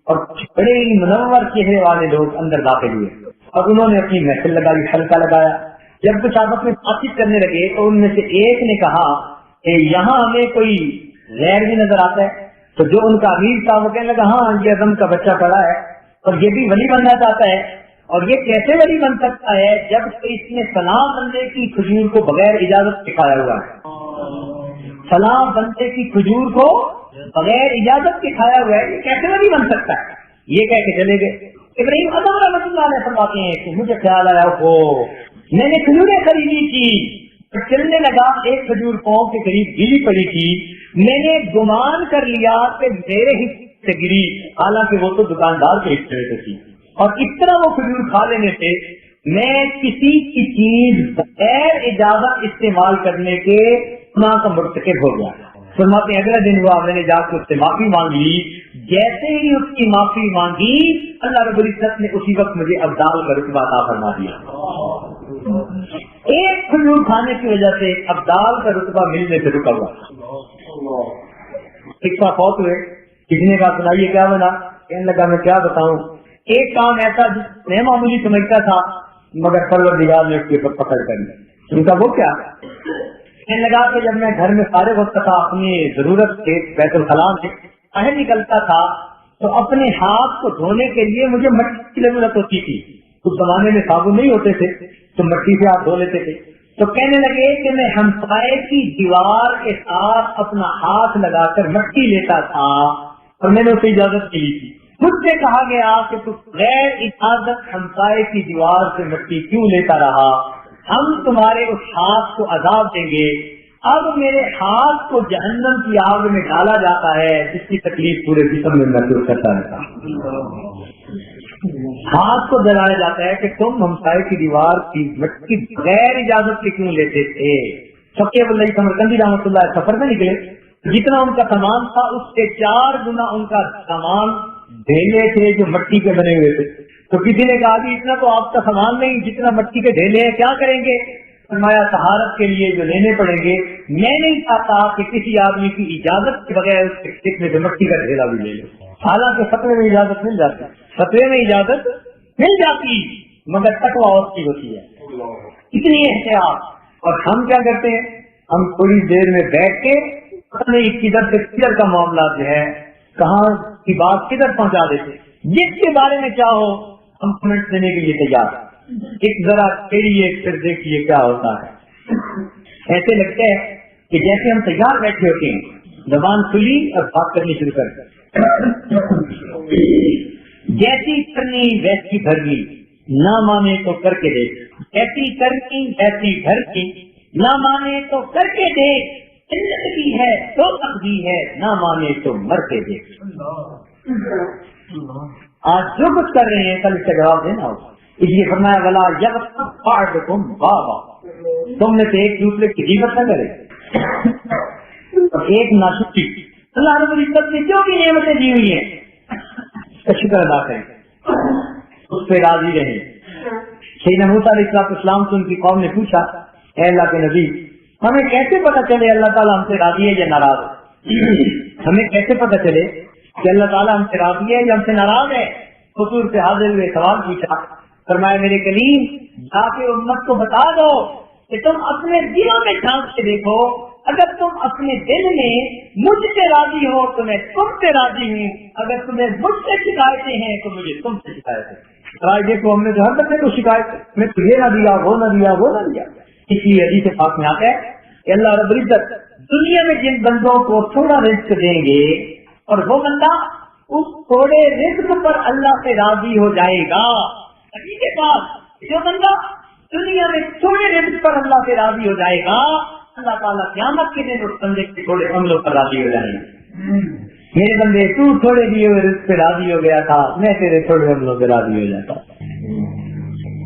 اور بڑے منور چہرے والے لوگ اندر داخل ہوئے اور انہوں نے اپنی محفل لگائی, حلقہ لگایا. جب کچھ آپس میں بات چیت کرنے لگے تو ان میں سے ایک نے کہا کہ یہاں ہمیں کوئی غیر بھی نظر آتا ہے. تو جو ان کا امیر تھا وہ کہنے لگا ہاں یہ اعظم کا بچہ پڑا ہے اور یہ بھی ولی بننا چاہتا ہے. اور یہ کیسے ولی بن سکتا ہے جب کہ اس نے سلام بندے کی کھجور کو بغیر اجازت سکھایا ہوا ہے. سلام بندے کی کھجور کو بغیر اجازت کے کھایا ہوا ہے, یہ کیسے ولی بن سکتا ہے. یہ کہہ کے چلے گئے. ابراہیم اعظم رحمۃ اللہ علیہ فرماتے ہیں کہ مجھے خیال آیا ہو میں نے کھجوریں خریدی تھی, چلنے لگا, ایک کھجور پاؤں کے قریب گری پڑی تھی, میں نے گمان کر لیا کہ میرے حصے سے گری, حالانکہ وہ تو دکاندار کے حصے سے تھی. اور اس طرح وہ کھجور کھا لینے سے میں کسی کی چیز بغیر اجازت استعمال کرنے کے گناہ کا مرتکب ہو گیا. فرماتے ہیں اگلا دن ہوا, میں نے جا کے اس سے معافی مانگی. جیسے ہی اس کی معافی مانگی اللہ رب العزت نے اسی وقت مجھے ابدال کا رتبہ عطا فرما دیا. ایک کھجور کھانے کی وجہ سے ابدال کا رتبہ ملنے سے رکا ہوا. شکشا فوت ہوئے, کسی نے کہا سنائیے کیا بنا. کہنے لگا میں کیا بتاؤں, ایک کام ایسا جس میں معمولی سمجھتا تھا مگر پروردگار نے اس کے اوپر پکڑ کر لی. ان کا وہ کیا کہنے لگا کہ جب میں گھر میں فارغ ہوتا تھا اپنی ضرورت سے بیت الخلاء سے باہر نکلتا تھا تو اپنے ہاتھ کو دھونے کے لیے مجھے مٹی کی ضرورت ہوتی تھی. اس زمانے میں صابن نہیں ہوتے تھے تو مٹی سے ہاتھ دھو لیتے تھے. تو کہنے لگے کہ میں ہمسائے کی دیوار کے ساتھ اپنا ہاتھ لگا کر مٹی لیتا تھا اور میں نے اسے اجازت دی تھی. مجھ سے کہا گیا کہ تو غیر اجازت ہمسائے کی دیوار سے مٹی کیوں لیتا رہا؟ ہم تمہارے اس ہاتھ کو عذاب دیں گے. اب میرے ہاتھ کو جہنم کی آگ میں ڈالا جاتا ہے جس کی تکلیف پورے جسم میں محسوس کرتا رہتا. ہاتھ کو جلایا جاتا ہے کہ تم ہمسائے کی دیوار کی مٹی غیر اجازت کے کیوں لیتے تھے. فقیہ اللہ سمرقندی رحمۃ اللہ سفر میں نکلے, جتنا ان کا سامان تھا اس سے 4 گنا ان کا سامان ڈھیلے تھے جو مٹی کے بنے ہوئے تھے. تو کسی نے کہا کہ اتنا تو آپ کا سامان نہیں, جتنا مٹی کے ڈھیلے ہیں کیا کریں گے؟ فرمایا طہارت کے لیے جو لینے پڑیں گے. میں نہیں چاہتا کہ کسی آدمی کی اجازت کے بغیر اس کے سکنے سے مٹی کا ڈھیلا بھی لے لے. حالانکہ فتوے میں اجازت مل جاتی, فتوے میں اجازت مل جاتی, مگر تقویٰ اور کی ہوتی ہے. اتنی احتیاط. اور ہم کیا کرتے ہیں, ہم تھوڑی دیر میں بیٹھ کے کدھر سے کدھر کا معاملہ جو ہے, کہاں کی بات کدھر پہنچا دیتے. جس کے بارے میں چاہو ہم کمنٹ دینے کے لیے تیار. ایک ذرا کھیلیے پھر دیکھیے کیا ہوتا ہے. ایسے لگتا ہے کہ جیسے ہم تیار بیٹھے ہوتے ہیں, زبان کھلی اور بات کرنی شروع کر جیسی کرنی ویسی بھرنی, نہ مانے تو کر کے دیکھ. ایسی کرنی ایسی بھرنی, نہ مانے تو کر کے دیکھ. جنت کی ہے تو تقدیر ہے, نہ مانے تو مر کے دیکھ. آج جو کچھ کر رہے ہیں کل اس کا جواب دینا ہوگا. اس لیے فرمایا والا یغتم بابا, تم نے سے ایک دوسرے کی غیبت نہ کرے اور ایک ناشکری. اللہ رب العزت نے جو بھی نعمتیں دی ہوئی ہیں اس کا شکر ادا کریں, اس پہ راضی رہیں. سیدنا موسیٰ علیہ السلام سے ان کی قوم نے پوچھا, اے اللہ کے نبی ہمیں کیسے پتہ چلے اللہ تعالیٰ ہم سے راضی ہے یا ناراض ہے؟ ہمیں کیسے پتہ چلے کہ اللہ تعالیٰ ہم سے راضی ہے یا ہم سے ناراض ہے؟ حضور سے حاضر ہوئے سوال پوچھا. فرمایا میرے کلیم جا کے امت کو بتا دو کہ تم اپنے دلوں میں جھانک کے دیکھو, اگر تم اپنے دل میں مجھ سے راضی ہو تو میں تم سے راضی ہوں, اگر تمہیں مجھ سے شکایتیں ہیں تو مجھے تم سے شکایت ہے. رائے دیکھو ہم نے تو ہر بندے کو شکایت, میں تو یہ نہ دیا وہ نہ دیا وہ نہ دیا. اس لیے حدیث پاک میں آتا ہے کہ اللہ رب العزت دنیا میں جن بندوں کو تھوڑا رزق دیں گے اور وہ بندہ اس تھوڑے رزق پر اللہ سے راضی ہو جائے گا, کے پاس جو بندہ دنیا میں تھوڑے رزق پر اللہ سے راضی ہو جائے گا, اللہ تعالیٰ قیامت کے دن اس بندے کے تھوڑے عملوں پر راضی ہو جائیں گے. میرے بندے تو تھوڑے دیے ہوئے رزق پہ راضی ہو گیا تھا, میں تیرے تھوڑے عملوں پہ راضی ہو جاتا.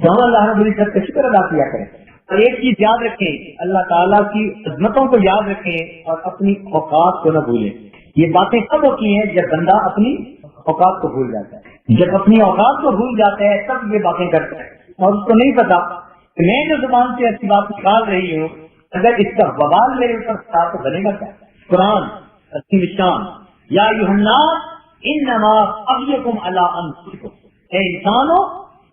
تو ہم اللہ رب العزت کا شکر ادا کیا کریں. اور ایک چیز یاد رکھیں, اللہ تعالیٰ کی عظمتوں کو یاد رکھیں اور اپنی اوقات کو نہ بھولیں. یہ باتیں کب ہوتی ہیں جب بندہ اپنی اوقات کو بھول جاتا ہے. جب اپنی اوقات کو بھول جاتا ہے تب یہ باتیں کرتا ہے اور اس کو نہیں پتا کہ میں جو زبان سے ایسی بات نکال رہی ہوں اگر اس کا وبال میرے اوپر تھا تو بنے گا کیا. قرآن اسی نشان یا الناس انما اغیکم علی انفسکم, اے انسانوں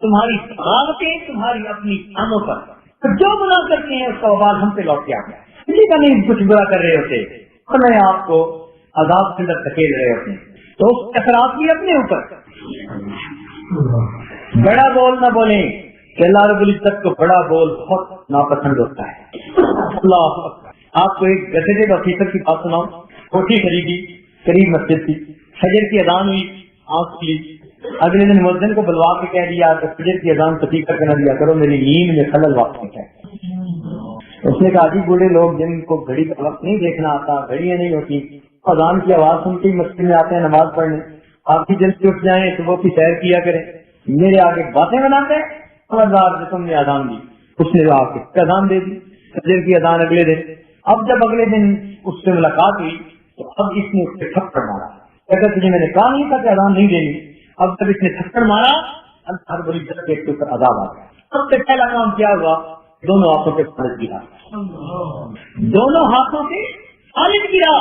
تمہاری بغاوتیں تمہاری اپنی جانوں پر, تو جو گناہ کرتے ہیں اس کا وبال ہم پہ لوٹ کے آتا ہے. کسی کا نہیں کچھ برا کر رہے ہوتے تو میں آپ کو عذاب کے اندر دھکیل رہے ہوتے ہیں, تو اس اثرات بھی اپنے اوپر. بڑا بول نہ بولیں کہ اللہ رب العزت کو بڑا بول بہت ناپسند ہوتا ہے. اللہ آپ کو ایک گدھے آفیسر کی بات سناؤں. کوٹھی خریدی قریب مسجد کی, فجر کی اذان ہوئی, آنکھ کھلی, اگلے دن مؤذن کو بلوا کے کہہ دیا کہ فجر کی اذان سٹیک کر کے نہ دیا کرو, میری نیند میں خلل واقع ہے. اس نے کہا جی بوڑھے لوگ جن کو گھڑی کا وقت نہیں دیکھنا آتا, گھڑیاں نہیں ہوتی, اذان کی آواز سنتے ہی مسجد میں آتے ہیں نماز پڑھنے, آپ بھی جلدی اٹھ جائیں صبح کی سیر کیا کریں, میرے آگے باتیں بناتے ہیں. خبردار جو تم نے اذان دی, اس نے آ کے اذان دے دی, فجر کی اذان اگلے دن. اب جب اگلے دن اس سے ملاقات ہوئی تو اب اس نے اس سے تھپڑ مارا. اگر تجھے میں نے کہا نہیں تھا کہ اذان نہیں دینی, اب جب اس نے تھپڑ مارا ہر بڑی جگہ کے اوپر عذاب آ گیا. سب سے پہلا کام کیا ہوا, دونوں ہاتھوں پہ فالج گرا, دونوں ہاتھوں سے فالج گرا,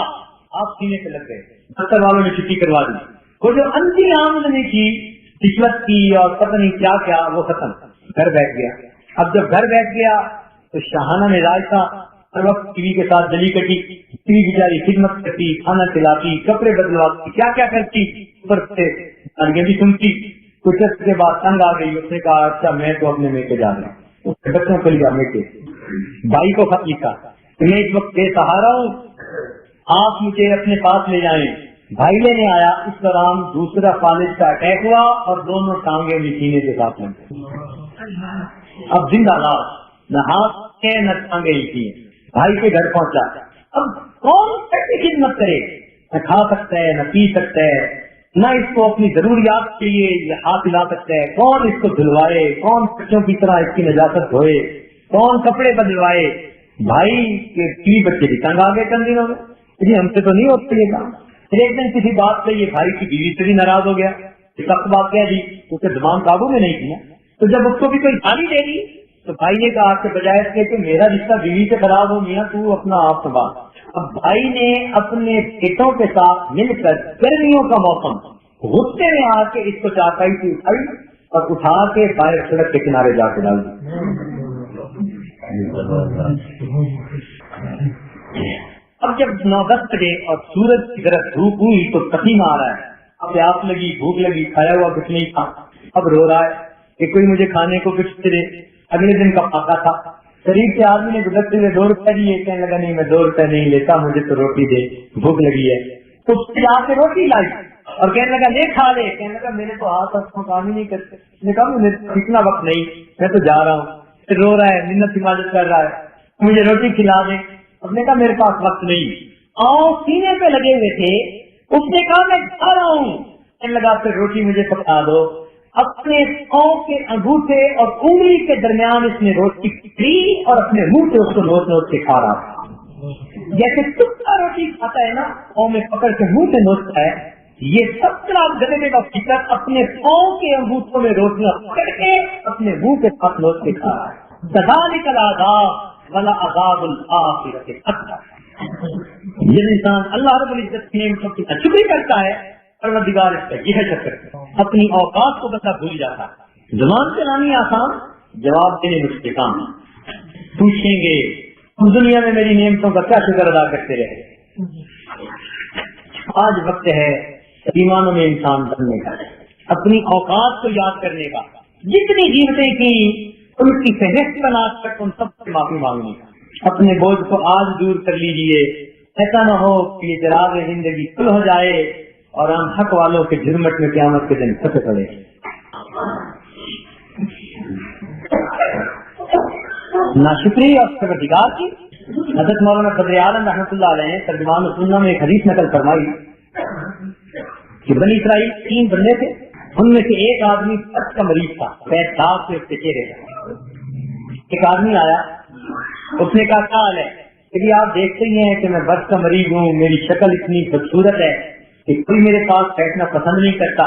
آپ سینے پہ لگ گئے. دفتر والوں نے چھٹی کروا دی. وہ جو انتی آمدنی کی رشوت کی اور پتہ نہیں کیا کیا وہ ختم, گھر بیٹھ گیا. اب جب گھر بیٹھ گیا تو شاہانہ مزاج تھا, ہر وقت ٹی وی کے ساتھ جلی کٹی، ٹی وی بیچاری خدمت کرتی، کھانا کھلاتی، کپڑے بدلواتی، کیا کیا کرتی، اوپر سے گانے بھی سنتی. کچھ عرصے کے بعد تنگ آ گئی، اس نے کہا اچھا میں تو اپنے میکے جا رہا ہوں. اس کے بچوں کے لیے میکے. بھائی کو خط لکھا کہ میں اس وقت بے سہارا ہوں، آپ مجھے اپنے پاس لے جائیں. بھائی لینے آیا، اس دوران دوسرا فالج کا اٹیک ہوا اور دونوں ٹانگیں بھی سینے کے ساتھ لگ گئی. اب زندہ لاش، نہ ہاتھ کے نہ ٹانگیں ہی. بھائی کے گھر پہنچا. اب کون کیسی خدمت کرے؟ نہ کھا سکتا ہے، نہ پی سکتا ہے، نہ اس کو اپنی ضروریات کے لیے یہ ہاتھ ہلا سکتا ہے. کون اس کو دھلوائے؟ کون بچوں کی طرح اس کی نجاست دھوئے؟ کون کپڑے بدلوائے؟ بھائی کے 3 بچے بھی تنگ آ گئے چند دنوں میں. جی ہم سے تو نہیں ہوتا یہ کام. پھر ایک دن کسی بات سے یہ بھائی کی بیوی سے بھی ناراض ہو گیا. سخت بات کہہ دی، اسے زبان قابو میں نہیں کیا. تو جب اس کو بھی کوئی گالی دے دی تو بھائی نے کہا کہ بجائے اس کے کہ میرا رشتہ بیوی سے خراب ہو، میاں تو اپنا آپ سنبھال. اب بھائی نے اپنے بیٹوں کے ساتھ مل کر گرمیوں کا موسم غصے میں آ کے اس کو چاٹائی سے اٹھائی اور اٹھا کے باہر سڑک کے کنارے جا کے ڈال دی. اب جب 9-10 بجے اور سورج کی طرف دھوپ ہوئی تو پسینہ آ رہا ہے. اب پیاس لگی، بھوک لگی، کھایا ہوا کچھ نہیں تھا. اب رو رہا ہے کہ کوئی مجھے کھانے کو کچھ دے. اگلے دن کا پاکا تھا. قریب کے آدمی نے گزرتے ہوئے 2 روپے دیے. کہنے لگا نہیں میں 2 روپے نہیں لیتا، مجھے تو روٹی دے، بھوک لگی ہے. تو اس سے آ کے روٹی لائی اور کہنے لگا لے کھا لے. کہنے لگا میرے تو ہاتھ کام ہی نہیں کرتے. نے کہا مجھے اتنا وقت نہیں، میں تو جا رہا ہوں. پھر رو رہا ہے، منت حفاظت کر رہا ہے، مجھے روٹی کھلا دیں. اس نے کہا میرے پاس وقت نہیں. اور سینے پہ لگے ہوئے تھے. اس نے کہا میں جا رہا ہوں. کہنے لگا پھر روٹی مجھے پکا دو. اپنے پاؤں کے انگوٹھے اور انگلی کے درمیان اس نے روٹی کھلی اور اپنے منہ سے اس کو نوچ نوچ کے کھا رہا تھا. جیسے ٹکڑا روٹی کھاتا ہے نا، پاؤں میں پکڑ کے منہ سے نوچتا ہے، یہ 17 گدے کا فکر اپنے پاؤں کے انگوٹھوں میں روٹیاں پکڑ کے اپنے منہ کے ساتھ نوچ کے کھا رہا ہے. ذالک العذاب ولا عذاب الآخرۃ اکبر. یہ انسان اللہ رب العزت کی نعمتوں کی شکر کرتا ہے، پروردگار اس کا یہ شکر کرتا ہے. اپنی اوقات کو بندہ بھول جاتا ہے. زبان چلانی آسان، جواب دینے مشکل کام. پوچھیں گے اس دنیا میں میری نعمتوں کا کیا شکر ادا کرتے رہے. آج وقت ہے ایمانوں میں انسان بننے کا، اپنی اوقات کو یاد کرنے کا. جتنی قیمتیں کی ان کی فہرست بنا کر ان سب سے معافی مانگنے کا. اپنے بوجھ کو آج دور کر لیجئے. ایسا نہ ہو کہ یہ چراغ زندگی کل ہو جائے اور ہم حق والوں کے جھرمٹ میں قیامت کے دن پھنسے پڑے. ناشکری اور پروردگار کی. حضرت مولانا بدر عالم رحمۃ اللہ علیہ ترجمان السنہ میں ایک حدیث نقل فرمائی کہ بنی اسرائیل 3 بندے تھے. ان میں سے ایک آدمی پس کا مریض تھا، پیٹ داغ سے اس کے چہرے کا. ایک آدمی آیا، اس نے کہا کیا حال ہے؟ کہ آپ دیکھتے ہی ہیں کہ میں بس کا مریض ہوں، میری شکل اتنی خوبصورت ہے کہ کوئی میرے پاس بیٹھنا پسند نہیں کرتا،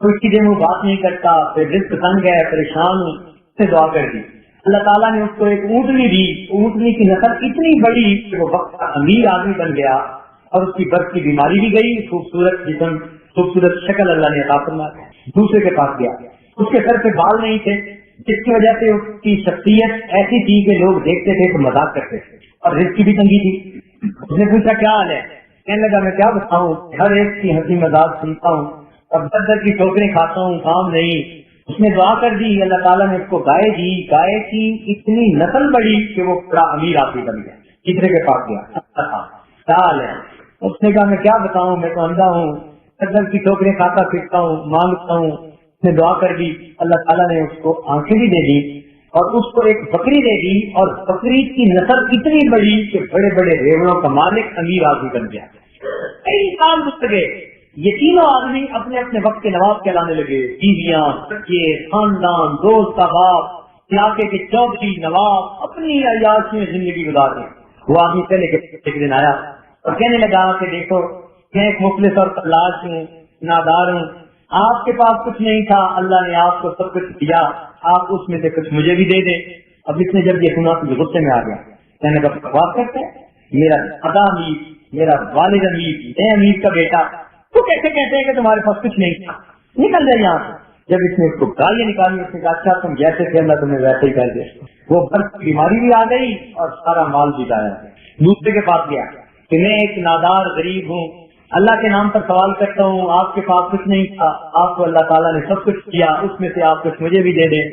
کوئی سیدھے منہ بات نہیں کرتا، پھر رزق تنگ ہے، پریشان ہوں. سے دعا کر دی. اللہ تعالیٰ نے اس کو ایک اونٹنی دی. اونٹنی کی نسل اتنی بڑی کہ وہ وقت کا امیر آدمی بن گیا اور اس کی برف کی بیماری بھی گئی. خوبصورت جسم، خوبصورت شکل اللہ نے عطا فرمائی. دوسرے کے پاس گیا، اس کے سر پہ بال نہیں تھے، جس کی وجہ سے اس کی شخصیت ایسی تھی کہ لوگ دیکھتے تھے تو مذاق کرتے تھے، اور رزق کی بھی تنگی تھی. اس نے پوچھا کیا حال ہے؟ کہنے لگا میں کیا بتاؤں، ہر ایک کی ہنسی مذاق سنتا ہوں اور در کی ٹھوکریں کھاتا ہوں، کام نہیں. اس نے دعا کر دی، اللہ تعالیٰ نے اس کو گائے دی. گائے کی اتنی نسل بڑی کہ وہ بڑا امیر آدمی بن گیا. تیسرے کے پاس گیا، کیا حال ہے؟ اس نے کہا میں کیا بتاؤں، میں تو اندھا ہوں، در کی ٹھوکریں کھاتا پھرتا ہوں، مانگتا ہوں. اس نے دعا کر دی، اللہ تعالیٰ نے اس کو آنکھیں بھی دے دی اور اس کو ایک بکری دے دی، اور بکری کی نسل اتنی بڑی کہ بڑے بڑے ریوڑوں کا مالک امیر آدمی بن گیا. کئی سال گزر گئے. یہ تینوں آدمی اپنے اپنے وقت کے نواب کہلانے لگے. بیویاں، بچے، خاندان، دوست احباب، علاقے کے چودھری، نواب اپنی عیاش میں زندگی گزار رہے. وہ آدمی پہلے کے دن آیا اور کہنے لگا کہ دیکھو میں ایک مفلس اور تلاش ہوں، نادار ہوں، آپ کے پاس کچھ نہیں تھا، اللہ نے آپ کو سب کچھ دیا، آپ اس میں سے کچھ مجھے بھی دے دیں. اب اس نے جب یہ سنا تو غصے میں آ گیا. کہنے لگا بکواس کرتے ہیں، میرا خدا امیر، میرا والد امیر، میں امیر کا بیٹا، تو کیسے کہتے ہیں کہ تمہارے پاس کچھ نہیں تھا، نکل جائے یہاں سے. جب اس نے اس کو گالیاں نکالی اس نے کہا اچھا تم جیسے تھے اللہ تمہیں ویسے ہی کر دے. وہ برف کی بیماری بھی آ گئی اور سارا مال بھی ضائع. دوسرے کے پاس گیا کہ میں ایک نادار غریب ہوں, اللہ کے نام پر سوال کرتا ہوں, آپ کے پاس کچھ نہیں تھا, آپ کو اللہ تعالیٰ نے سب کچھ کیا, اس میں سے آپ کچھ مجھے بھی دے دیں.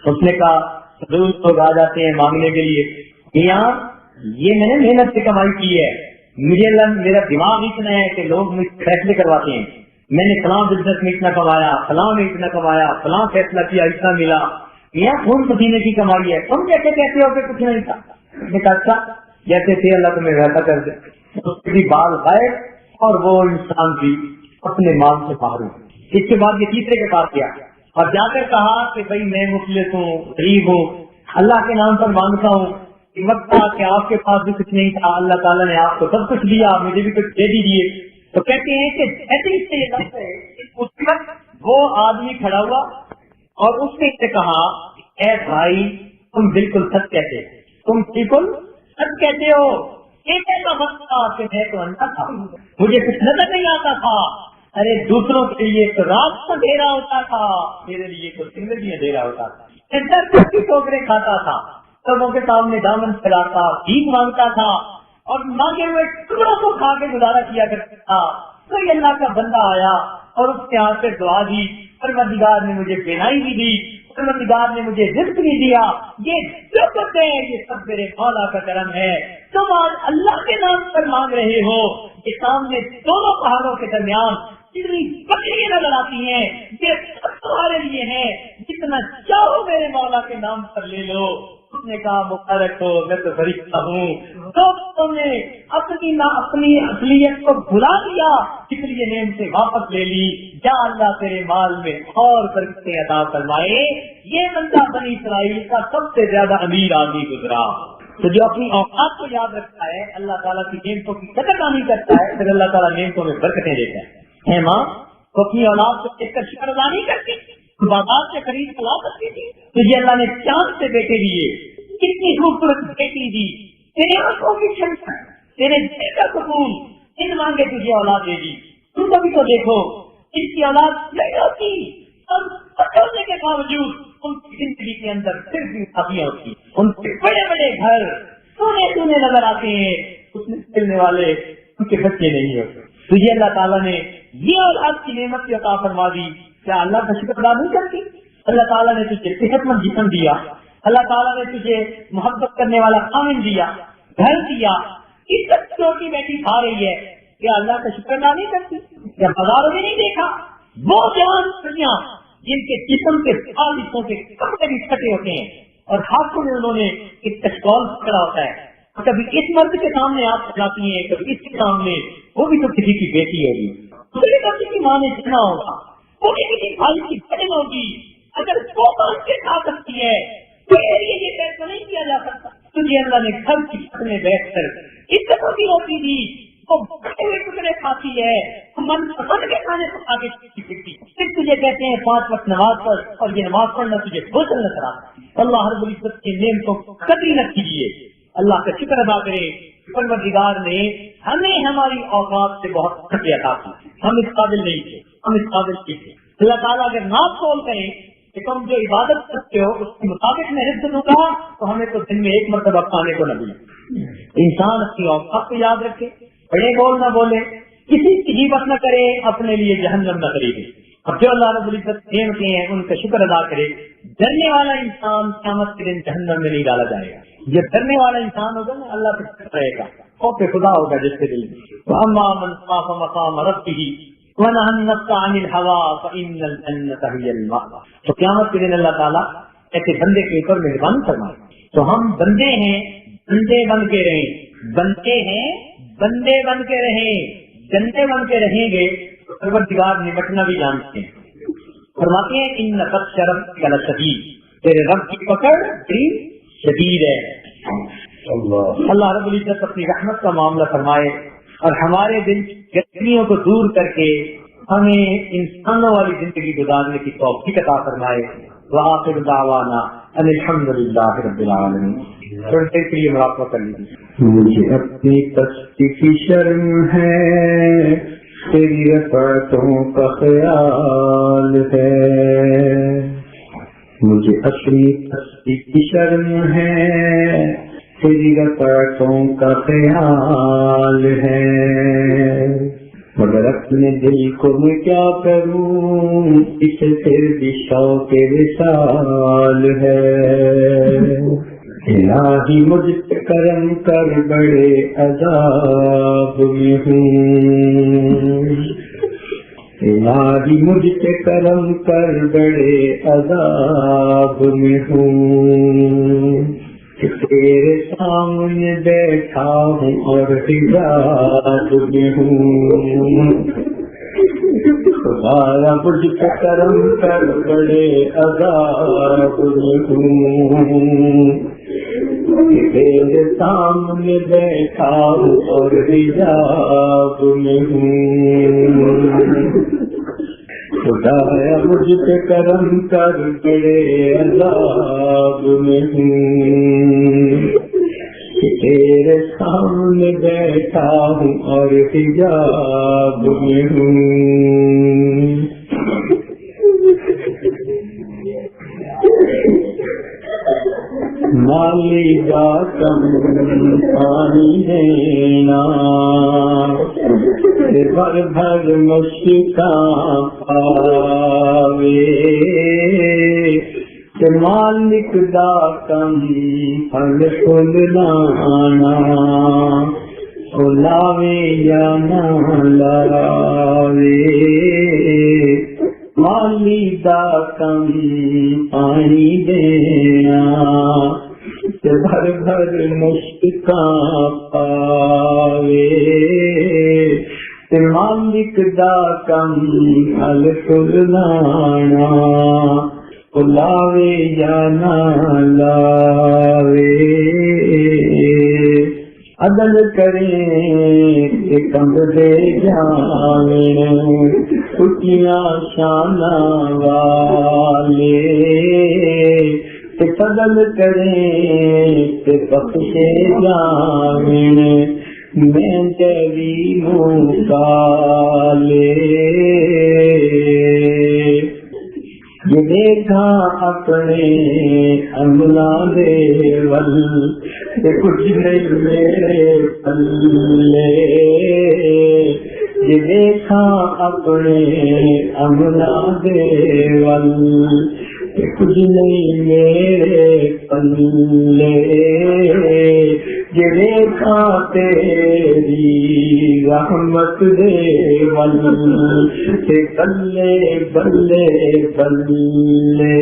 اس نے کہا روز لوگ آ جاتے ہیں مانگنے کے لیے, یہاں یہ میں نے محنت سے کمائی کی ہے, مجھے میرا دماغ اتنا ہے کہ لوگ مجھ سے فیصلے کرواتے ہیں, میں نے فلاں بزنس میں اتنا کمایا, فلاں میں اتنا کمایا, فلاں فیصلہ کیا اتنا ملا, یہاں خون پسینے کی کمائی ہے, تم کیسے کہتے ہو کہ کچھ نہیں تھا. اس نے کہا اچھا جیسے تھے اللہ تمہیں ویسا کر دے. اس کی بال غائب اور وہ انسان بھی اپنے مال سے محروم. اس کے بعد یہ تیسرے کے پاس گیا اور جا کر کہا کہ بھائی میں مفلس ہوں, غریب ہوں, اللہ کے نام پر مانگتا ہوں, وقت تھا کہ آپ کے پاس بھی کچھ نہیں تھا, اللہ تعالیٰ نے آپ کو سب کچھ دیا, مجھے بھی کچھ دے دیجیے. تو کہتے ہیں کہ ایسے ہی سے یہ لفظ ہے, اس وقت وہ آدمی کھڑا ہوا اور اس نے کہا اے بھائی تم بالکل سچ کہتے, تم بالکل سچ کہتے ہو. ایک ایسا وقت تھا کہ میں تو اندھا تھا, مجھے کچھ نظر نہیں آتا تھا, ارے دوسروں کے لیے تو رات کا اندھیرا ہوتا تھا, میرے لیے تو دن بھی اندھیرا ہوتا تھا. ٹوکرے کھاتا تھا, سبوں کے سامنے دامن پھیلاتا, بھیک مانگتا تھا اور مانگے ہوئے ٹکڑوں کو کھا کے گزارا کیا کرتا تھا. کوئی اللہ کا بندہ آیا اور اس کے ہاتھ سے دعا دی, پروردگار نے مجھے بینائی بھی دی, پروردگار نے مجھے رزق بھی دیا, یہ جو کچھ ہے یہ سب میرے مولا کا کرم ہے. تم آج اللہ کے نام پر مانگ رہے ہو, یہ سامنے دونوں پہاڑوں کے درمیان جتنی بکریاں نظر آتی ہیں یہ سب تمہارے لیے ہیں, جتنا چاہو میرے مولا کے نام پر لے لو. اس نے کہا مبارک ہو, میں تو فرشتہ ہوں, تو تم نے اپنی اصلیت کو بھلا دیا, اس لیے نعمتیں واپس لے لی. جا اللہ تیرے مال میں اور برکتیں عطا فرمائے. یہ بندہ بنی اسرائیل کا سب سے زیادہ امیر آدمی گزرا. تو جو اپنی اوقات کو یاد رکھتا ہے, اللہ تعالیٰ کی نعمتوں کی قدردانی کرتا ہے, پھر اللہ تعالیٰ نعمتوں میں برکتیں دیتا ہے. ماں تو اپنی اولاد کو دیکھ کر شکر ادا نہیں کرتی, بازار سے خرید کے لا سکتی تھی, تجھے اللہ نے چاند سے بیٹے دیے, کتنی خوبصورت بیٹی دی, تیرے آنکھوں کی ٹھنڈک, تیرے دل کا سکون, ان مانگے تجھے اولاد دے دی. تم کو بھی تو دیکھو اس کی اولاد نہیں ہوتی, ہونے کے باوجود ان کی زندگی کے اندر صرف بھی خامیاں ہوتی, ان کے بڑے بڑے گھر سونے سونے نظر آتے ہیں, اس میں کھیلنے والے ان کے بچے نہیں ہوتے. تجھے اللہ تعالیٰ نے یہ اولاد کی نعمت کی عطا فرما دی, کیا اللہ کا شکر ادا نہیں کرتی؟ اللہ تعالیٰ نے تجھے صحت مند جسم دیا, اللہ تعالیٰ نے تجھے محبت کرنے والا خامن دیا, گھر دیا, عزت روٹی بیٹھی کھا رہی ہے, کیا اللہ کا شکر ادا نہیں کرتی؟ کیا بازاروں میں نہیں دیکھا وہ جوان لڑکیاں جن کے جسم کے حصوں کے کپڑے بھی پھٹے ہوتے ہیں اور ہاتھوں میں انہوں نے ایک کشکول پکڑا ہوتا ہے, کبھی اس مرد کے سامنے آپ پکڑاتی ہیں, کبھی اس کے سامنے, وہ بھی تو کسی کی بیٹی ہوگی, دوسرے بچے کی ماں نے جتنا ہوگا, وہ بھی کسی بھائی کی بہن ہوگی. اگر وہ بات کے کھا سکتی ہے تو یہ فیصلہ نہیں کیا جا سکتا. تجھے اللہ نے گھر کی چھت میں بیٹھ کر عزت ہوتی تھی, وہ بڑے ہوئے ٹکڑے کھاتی ہے, من پسند کے کھانے کو آگے پھرتی, پھر تجھے کہتے ہیں 5 وقت نماز پڑھ, اور یہ نماز پڑھنا تجھے بوجھل نظر آتا. اللہ رب العزت کی نعمتوں کو قدر نہ کیجیے, اللہ کا شکر ادا کرے. پروردگار نے ہمیں ہماری اوقات سے بہت خطے عطا کی, ہم اس قابل نہیں تھے, ہم اس قابل نہیں تھے. اللہ تعالیٰ اگر نہ کھول کریں کہ تم جو عبادت کرتے ہو اس کے مطابق میں رزق دوں گا, تو ہمیں تو دن میں ایک مرتبہ کھانے کو نہ ملے. انسان اپنی اوقات کو یاد رکھے, بڑے بول نہ بولے, کسی کی غیبت نہ کرے, اپنے لیے جہنم نہ خریدے. اب جو اللہ رب العزت نعمتیں ہیں ان کا شکر ادا کرے. ڈرنے والا انسان قیامت کے دن جہنم میں نہیں ڈالا جائے گا. جب ڈرنے والا انسان ہوگا نا, اللہ پہ ڈر رہے گا, خوف خدا ہوگا جس کے دل میں. اما من خاف مقام ربه ونهى النفس عن الهوى فإن الجنة هي المأوى. تو قیامت کے دن اللہ تعالیٰ ایسے بندے کے اوپر مہربانی فرمائے. تو ہم بندے ہیں, بندے بن کے رہیں, بندے ہیں, بندے بن کے رہیں, جنتے بن کے رہیں گے تو پروردگار نمٹنا بھی جانتے ہیں. فرماتے ہیں ان بطش ربک لشدید, تیرے رب کی پکڑ بڑی شدید ہے. اللہ رب العزت اپنی رحمت کا معاملہ فرمائے اور ہمارے دل گرمیوں کو دور کر کے ہمیں انسانوں والی زندگی گزارنے کی توفیق عطا فرمائے. وآخر دعوانا ان الحمد للہ رب العالمین. تھوڑی دیر کے لیے مراقبہ کر لیجیے. مجھے اپنی پستی کی شرم ہے, تیری رفعتوں کا خیال ہے، مجھے اپنی پستی کی شرم ہے، تیری رفعتوں کا خیال ہے، مگر اپنے دل کو میں کیا کروں، اسے پھر بھی شوق وصال ہے، الہی مجھ پہ کرم کر بڑے عذاب میں ہوں، الہی مجھ پہ کرم کر بڑے عذاب میں ہوں، کہ تیرے سامنے بیٹھا ہوں اور حجاب میں ہوں، خدایا مجھ پہ کرم کر بڑے عذاب میں ہوں، کہ تیرے سامنے بیٹھا ہوں اور حجاب میں ہوں، خدایا مجھ پہ کرم کر بڑے عذاب میں ہوں، کہ تیرے سامنے بیٹھا ہوں اور حجاب میں ہوں۔ مالی کا کم پانی دینا، بھر بھر مشکاں پاوے، مالک دا کم پھل پھول لانا، لاوے یا نہ لاوے، مالی دا کم پانی دینا، بھر بھر مشکاں پاوے، مالک دا کم پھل پھول لانا، لاوے یا نہ لاوے، عدل کریں کہ کم دے جاویں، اٹھیاں شانہ والے، عدل کریں کہ بخشے جاویں، میں تیری موکالے، یہ دیکھا اپنے عملہ دے ول، کچھ نہیں میرے پلے، یہ دیکھا اپنے عملہ دے ول، کچھ نہیں میرے پلے، یہ دیکھا تیری رحمت دے ول، بلے بلے بلے،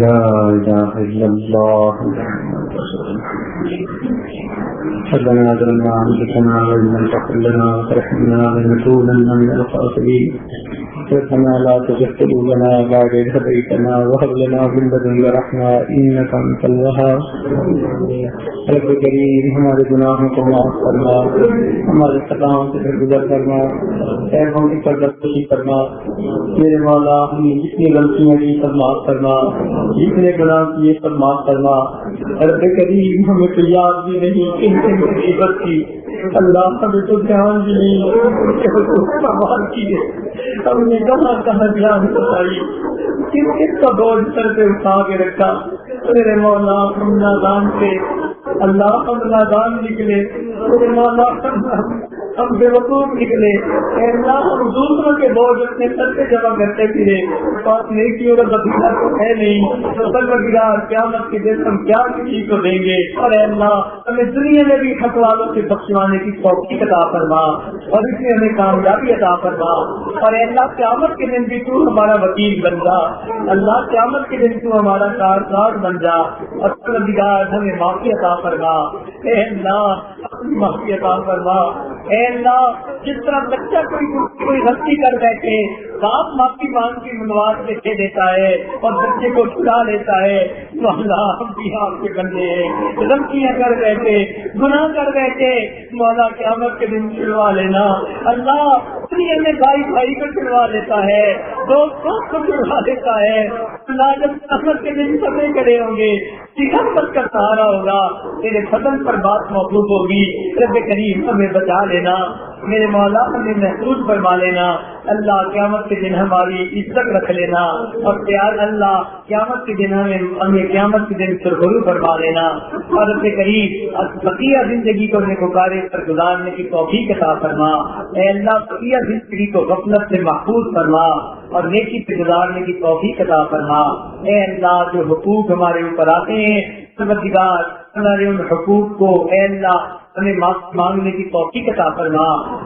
لا الہ الا اللہ ربنا ظلمنا انفسنا وان لم تغفر لنا وترحمنا لنكونن من الخاسرين ربنا لا تزغ قلوبنا بعد إذ هديتنا وهب لنا من لدنك رحمة إنك أنت الوهاب۔ رب کریم ہمارے گناہوں کو معاف فرما، ہمارے خطاؤں سے درگزر فرما، عیبوں کی پردہ فرما، میرے مولا ہم نے جتنی غلطیاں کی سب معاف فرما، جتنے گناہ کیے سب معاف فرما۔ رب کریم ہمیں تو یاد بھی نہیں کہ ان سے مصیبت کی، اللہ ہمیں تو دھیان بھی نہیں کیے، ہم نے کہاں کہاں دھیان بتائی، کس کا بوجھ سر پہ اٹھا کے رکھا۔ میرے مولا ہم نادان تھے، اللہ ہم نادان نکلے، میرے مولا ہم بے وقوف نکلے، اے اللہ ہم دوسروں کے بوجھ اپنے سر پہ جمع کرتے پھرے، بات نیکیوں کا ذخیرہ تو ہے نہیں، پروردگار قیامت کے دن ہم کیا کسی کو دیں گے، اور اے اللہ ہمیں دنیا میں بھی حق والوں سے بخشوانے کی توفیق عطا فرما، اور اس میں ہمیں کامیابی عطا فرما، اور اے اللہ قیامت کے دن بھی تو ہمارا وکیل بن جا، اللہ قیامت کے دن تو ہمارا کارساز بن جا، اور پروردگار ہمیں معافی عطا فرما، اے اللہ اپنی معافی عطا فرما، اے اللہ جس طرح بچہ کوئی غلطی کر بیٹھے باپ معافی مانگ کی منوار سے دے دیتا ہے اور بچے کو چھڑا لیتا ہے، تو اللہ ہم بھی آپ کے بندے ہیں، غلطیاں کر بیٹھے گناہ کر بیٹھے مولا قیامت کے دن چھڑوا لینا، اللہ دنیا میں بھائی بھائی کو چھڑوا لیتا ہے، دوست دوست کو چھڑوا لیتا ہے، جب قیامت کے دن سب کھڑے ہوں گے، رحمت کا سہارا ہوگا، تیرے فضل پر بات موقوف ہوگی۔ رب کریم ہمیں بچا لینا، میرے مولا ہمیں محفوظ فرما لینا، اللہ قیامت کے دن ہماری عزت رکھ لینا، اور پیار اللہ قیامت کے دن ہمیں قیامت کے دن سرخرو فرما لینا، اور رب کریم بقیہ زندگی کو نیکوکاری پر گزارنے کی توفیق عطا فرما۔ اے اللہ بقیہ زندگی کو غفلت سے محفوظ فرما اور نیکی پہ گزارنے کی توفیق عطا فرما۔ اے اللہ جو حقوق ہمارے اوپر آتے ہیں پروردگار ہمارے ان حقوق کو اے اللہ ہمیں مانگنے کی توفیق عطا فرما،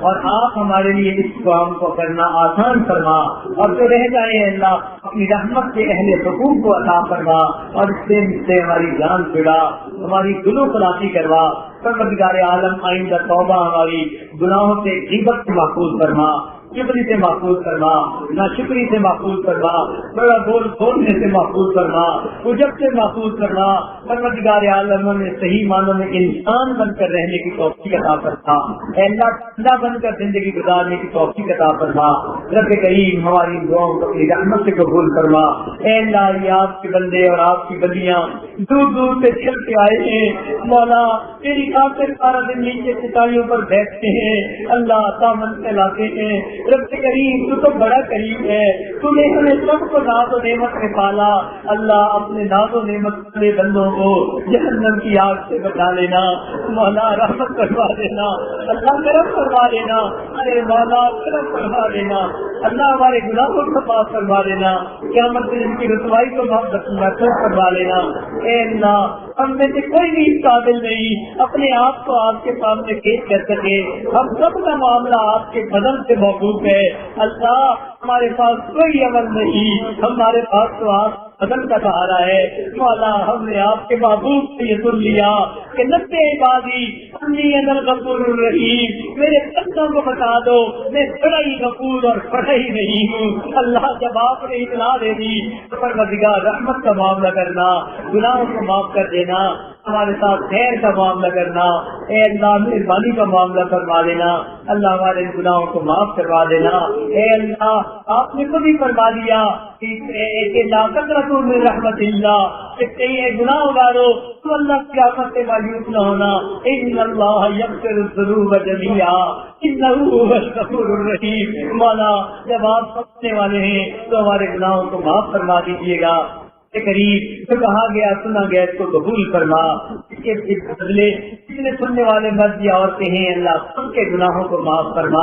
اور آپ ہمارے لیے اس کام کو کرنا آسان فرما، اور جو رہ جائے اللہ اپنی رحمت کے اہل حقوق کو عطا فرما، اور اس سے ہماری جان چھڑا، ہماری گلو خلاصی کروا۔ پروردگار عالم آئندہ توبہ ہماری گناہوں سے غیبت سے محفوظ فرما، شکری سے محفوظ فرما، نہ شکری سے محفوظ فرما، بڑا بول بولنے سے محفوظ فرما، عجب سے محفوظ فرما۔ پروردگار عالم میں صحیح معنوں میں انسان بن کر رہنے کی توفیق عطا فرما، اے اللہ بندہ بن کر زندگی گزارنے کی توفیق عطا فرما۔ رب کریم ہماری دعاؤں کو اپنی رحمت سے قبول فرما۔ اے اللہ یہ آپ کے بندے اور آپ کی بندیاں دور دور سے چل کے آئے ہیں، مولا تیری خاطر سارا دن نیچے چٹائیوں پر بیٹھتے ہیں، اللہ دامن پھیلاتے ہیں۔ رب کریم تو تو بڑا کریم ہے، تو نے ہمیں سب کو ناز و نعمت میں پالا، اللہ اپنے ناز و نعمت والے بندوں کو جہنم کی آگ سے بچا لینا، مولا رحمت کروا دینا، اللہ کرم کروا دینا، ارے مولا کرم کروا دینا، اللہ ہمارے گناہوں کو معاف کروا دینا، قیامت میں ان کی رسوائی کو محفوظ کروا لینا۔ اے اللہ ہم میں سے کوئی بھی اس قابل نہیں اپنے آپ کو آپ کے سامنے پیش کر سکے، ہم سب کا معاملہ آپ کے بدن سے موجود ہے، اللہ ہمارے پاس کوئی عمل نہیں، ہمارے پاس تو آپ بدن کا سہارا ہے، مولا ہم نے آپ کے محبوب سے یہ سن لیا کہ نبی عبادی انی انا الغفور الرحیم، میرے بندوں کو بتا دو میں بڑا ہی غفور اور بڑا ہی نہیں ہوں۔ اللہ جب آپ نے اطلاع دے دی تو پروردگار رحمت کا معاملہ کرنا، گناہوں کو معاف کر دینا، ہمارے ساتھ خیر کا معاملہ کرنا، اے اللہ مہربانی کا معاملہ فرما دینا، اللہ ہمارے گناہوں کو معاف کروا دینا۔ اے اللہ آپ نے خود ہی فرما دیا کہ لا تقنطوا من رحمت اللہ، کہ گناہ اتارو تو اللہ کی رحمت سے مایوس نہ ہونا، ان اللہ یغفر الذنوب جميعا انہ هو الغفور الرحیم۔ مولا جب آپ سمجھنے والے ہیں تو ہمارے گناہوں کو معاف فرما دیجیے گا۔ قریب جو کہا گیا سنا گیا اس کو قبول فرما، اس کے بدلے جتنے سننے والے مرد یا عورتیں ہیں اللہ سب کے گناہوں کو معاف فرما۔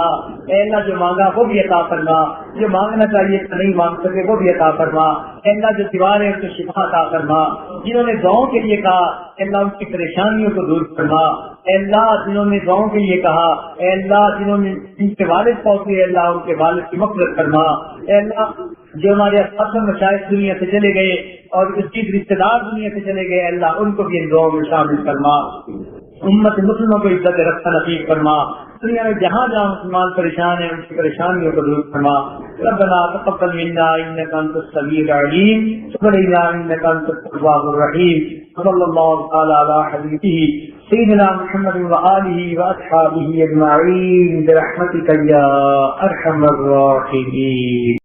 اے اللہ جو مانگا وہ بھی عطا فرما، جو مانگنا چاہیے تو نہیں مانگ سکے وہ بھی عطا فرما۔ اے اللہ جو دیواریں ان کو شفا عطا فرما، جنہوں نے دعاؤں کے لیے کہا اے اللہ ان کی پریشانیوں کو دور فرما۔ اے اللہ جنہوں نے دعاؤں کے لیے کہا اے اللہ جنہوں نے جن کے والد پہنچے اللہ ان کے والد کی مغفرت فرما۔ اے اللہ جو ہمارے اساتذہ مشائخ دنیا سے چلے گئے اور اس کی رشتے دار دنیا سے چلے گئے اللہ ان کو بھی ان دعاؤں میں شامل فرما۔ امت مسلموں کو عزت رکھتا نصیب فرما، دنیا میں جہاں جہاں مسلمان پریشان ہیں ان کی پریشانیوں کو دور فرما۔ ربنا تقبل منا انك انت السميع العليم وتب علينا انك انت التواب الرحيم، صلى الله تعالى على حبيبه سيدنا محمد وآله وأصحابه أجمعين برحمتك يا أرحم الراحمين۔